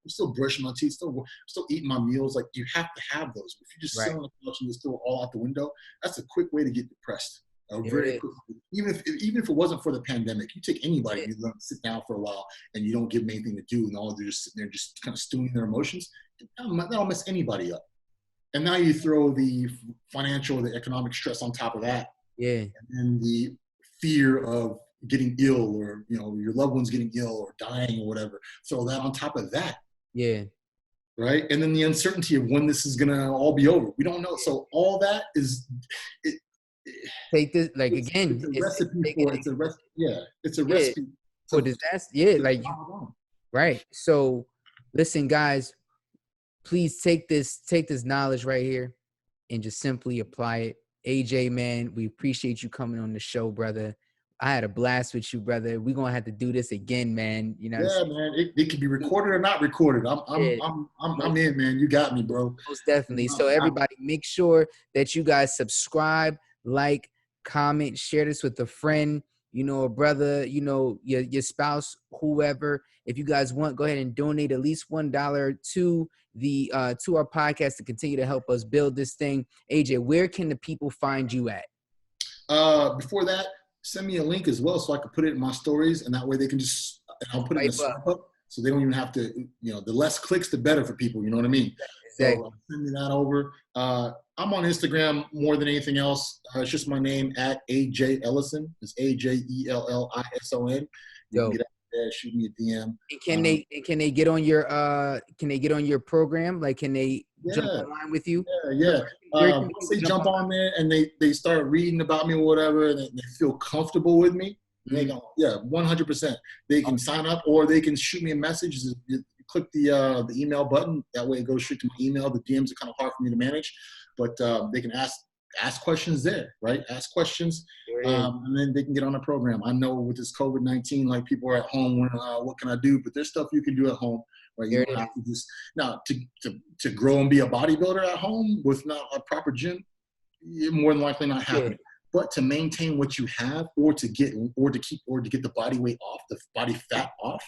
I'm still brushing my teeth, still eating my meals. Like, you have to have those. If you just sit on the couch and it's still all out the window, that's a quick way to get depressed. Very quick. Even if it wasn't for the pandemic, you take anybody, you let them sit down for a while and you don't give them anything to do, and all they're just sitting there just kind of stewing their emotions, that'll mess anybody up. And now you throw the financial, the economic stress on top of that. Yeah. And the fear of getting ill or, your loved ones getting ill or dying or whatever. Throw that on top of that. Yeah. Right. And then the uncertainty of when this is going to all be over. We don't know. So all that is, take this, like, it's a recipe for disaster. Right. So listen, guys, please take this knowledge right here and just simply apply it. AJ, man, we appreciate you coming on the show, brother. I had a blast with you, brother. We're gonna have to do this again, man. You know. Yeah, man. It can be recorded or not recorded. I'm in, man. You got me, bro. Most definitely. So everybody, make sure that you guys subscribe, like, comment, share this with a friend, a brother, your spouse, whoever. If you guys want, go ahead and donate at least $1 to to our podcast to continue to help us build this thing. AJ, where can the people find you at? Before that, send me a link as well so I can put it in my stories, and that way they can I'll put it in a swipe up so they don't even have to, the less clicks, the better for people. You know what I mean? Exactly. So send me that over. I'm on Instagram more than anything else. It's just my name at AJ Ellison. It's AJELLISON. You can get out there, shoot me a DM. And can they get on your program? Like, can they jump online with you? Yeah. Once they jump on there and they start reading about me or whatever, and they feel comfortable with me, they go, 100%. They can sign up or they can shoot me a message. You click the email button. That way it goes straight to my email. The DMs are kind of hard for me to manage, but they can ask questions there, right? Ask questions, and then they can get on the program. I know with this COVID-19, like, people are at home, what can I do? But there's stuff you can do at home right? You don't have to just now to grow and be a bodybuilder at home with not a proper gym, you're more than likely not happening. Yeah. But to maintain what you have, or to get the body weight off, the body fat off,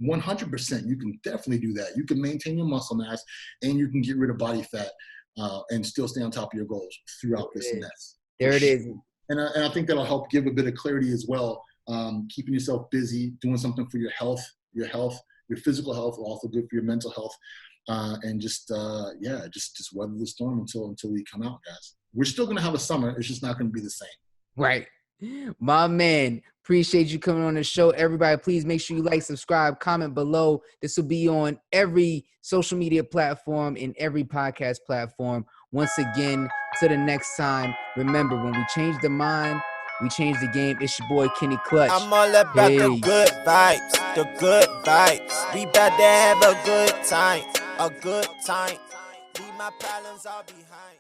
100%, you can definitely do that. You can maintain your muscle mass, and you can get rid of body fat and still stay on top of your goals throughout this mess. There it is. And I think that'll help give a bit of clarity as well. Keeping yourself busy, doing something for your health, your physical health, also good for your mental health, and just weather the storm until we come out, guys. We're still gonna have a summer. It's just not gonna be the same. Right. My man, appreciate you coming on the show. Everybody, please make sure you like, subscribe, comment below. This will be on every social media platform and every podcast platform. Once again, till the next time, remember, when we change the mind, we change the game. It's your boy, Kenny Clutch. I'm all about the good vibes, the good vibes. We about to have a good time, a good time. Leave my problems all behind.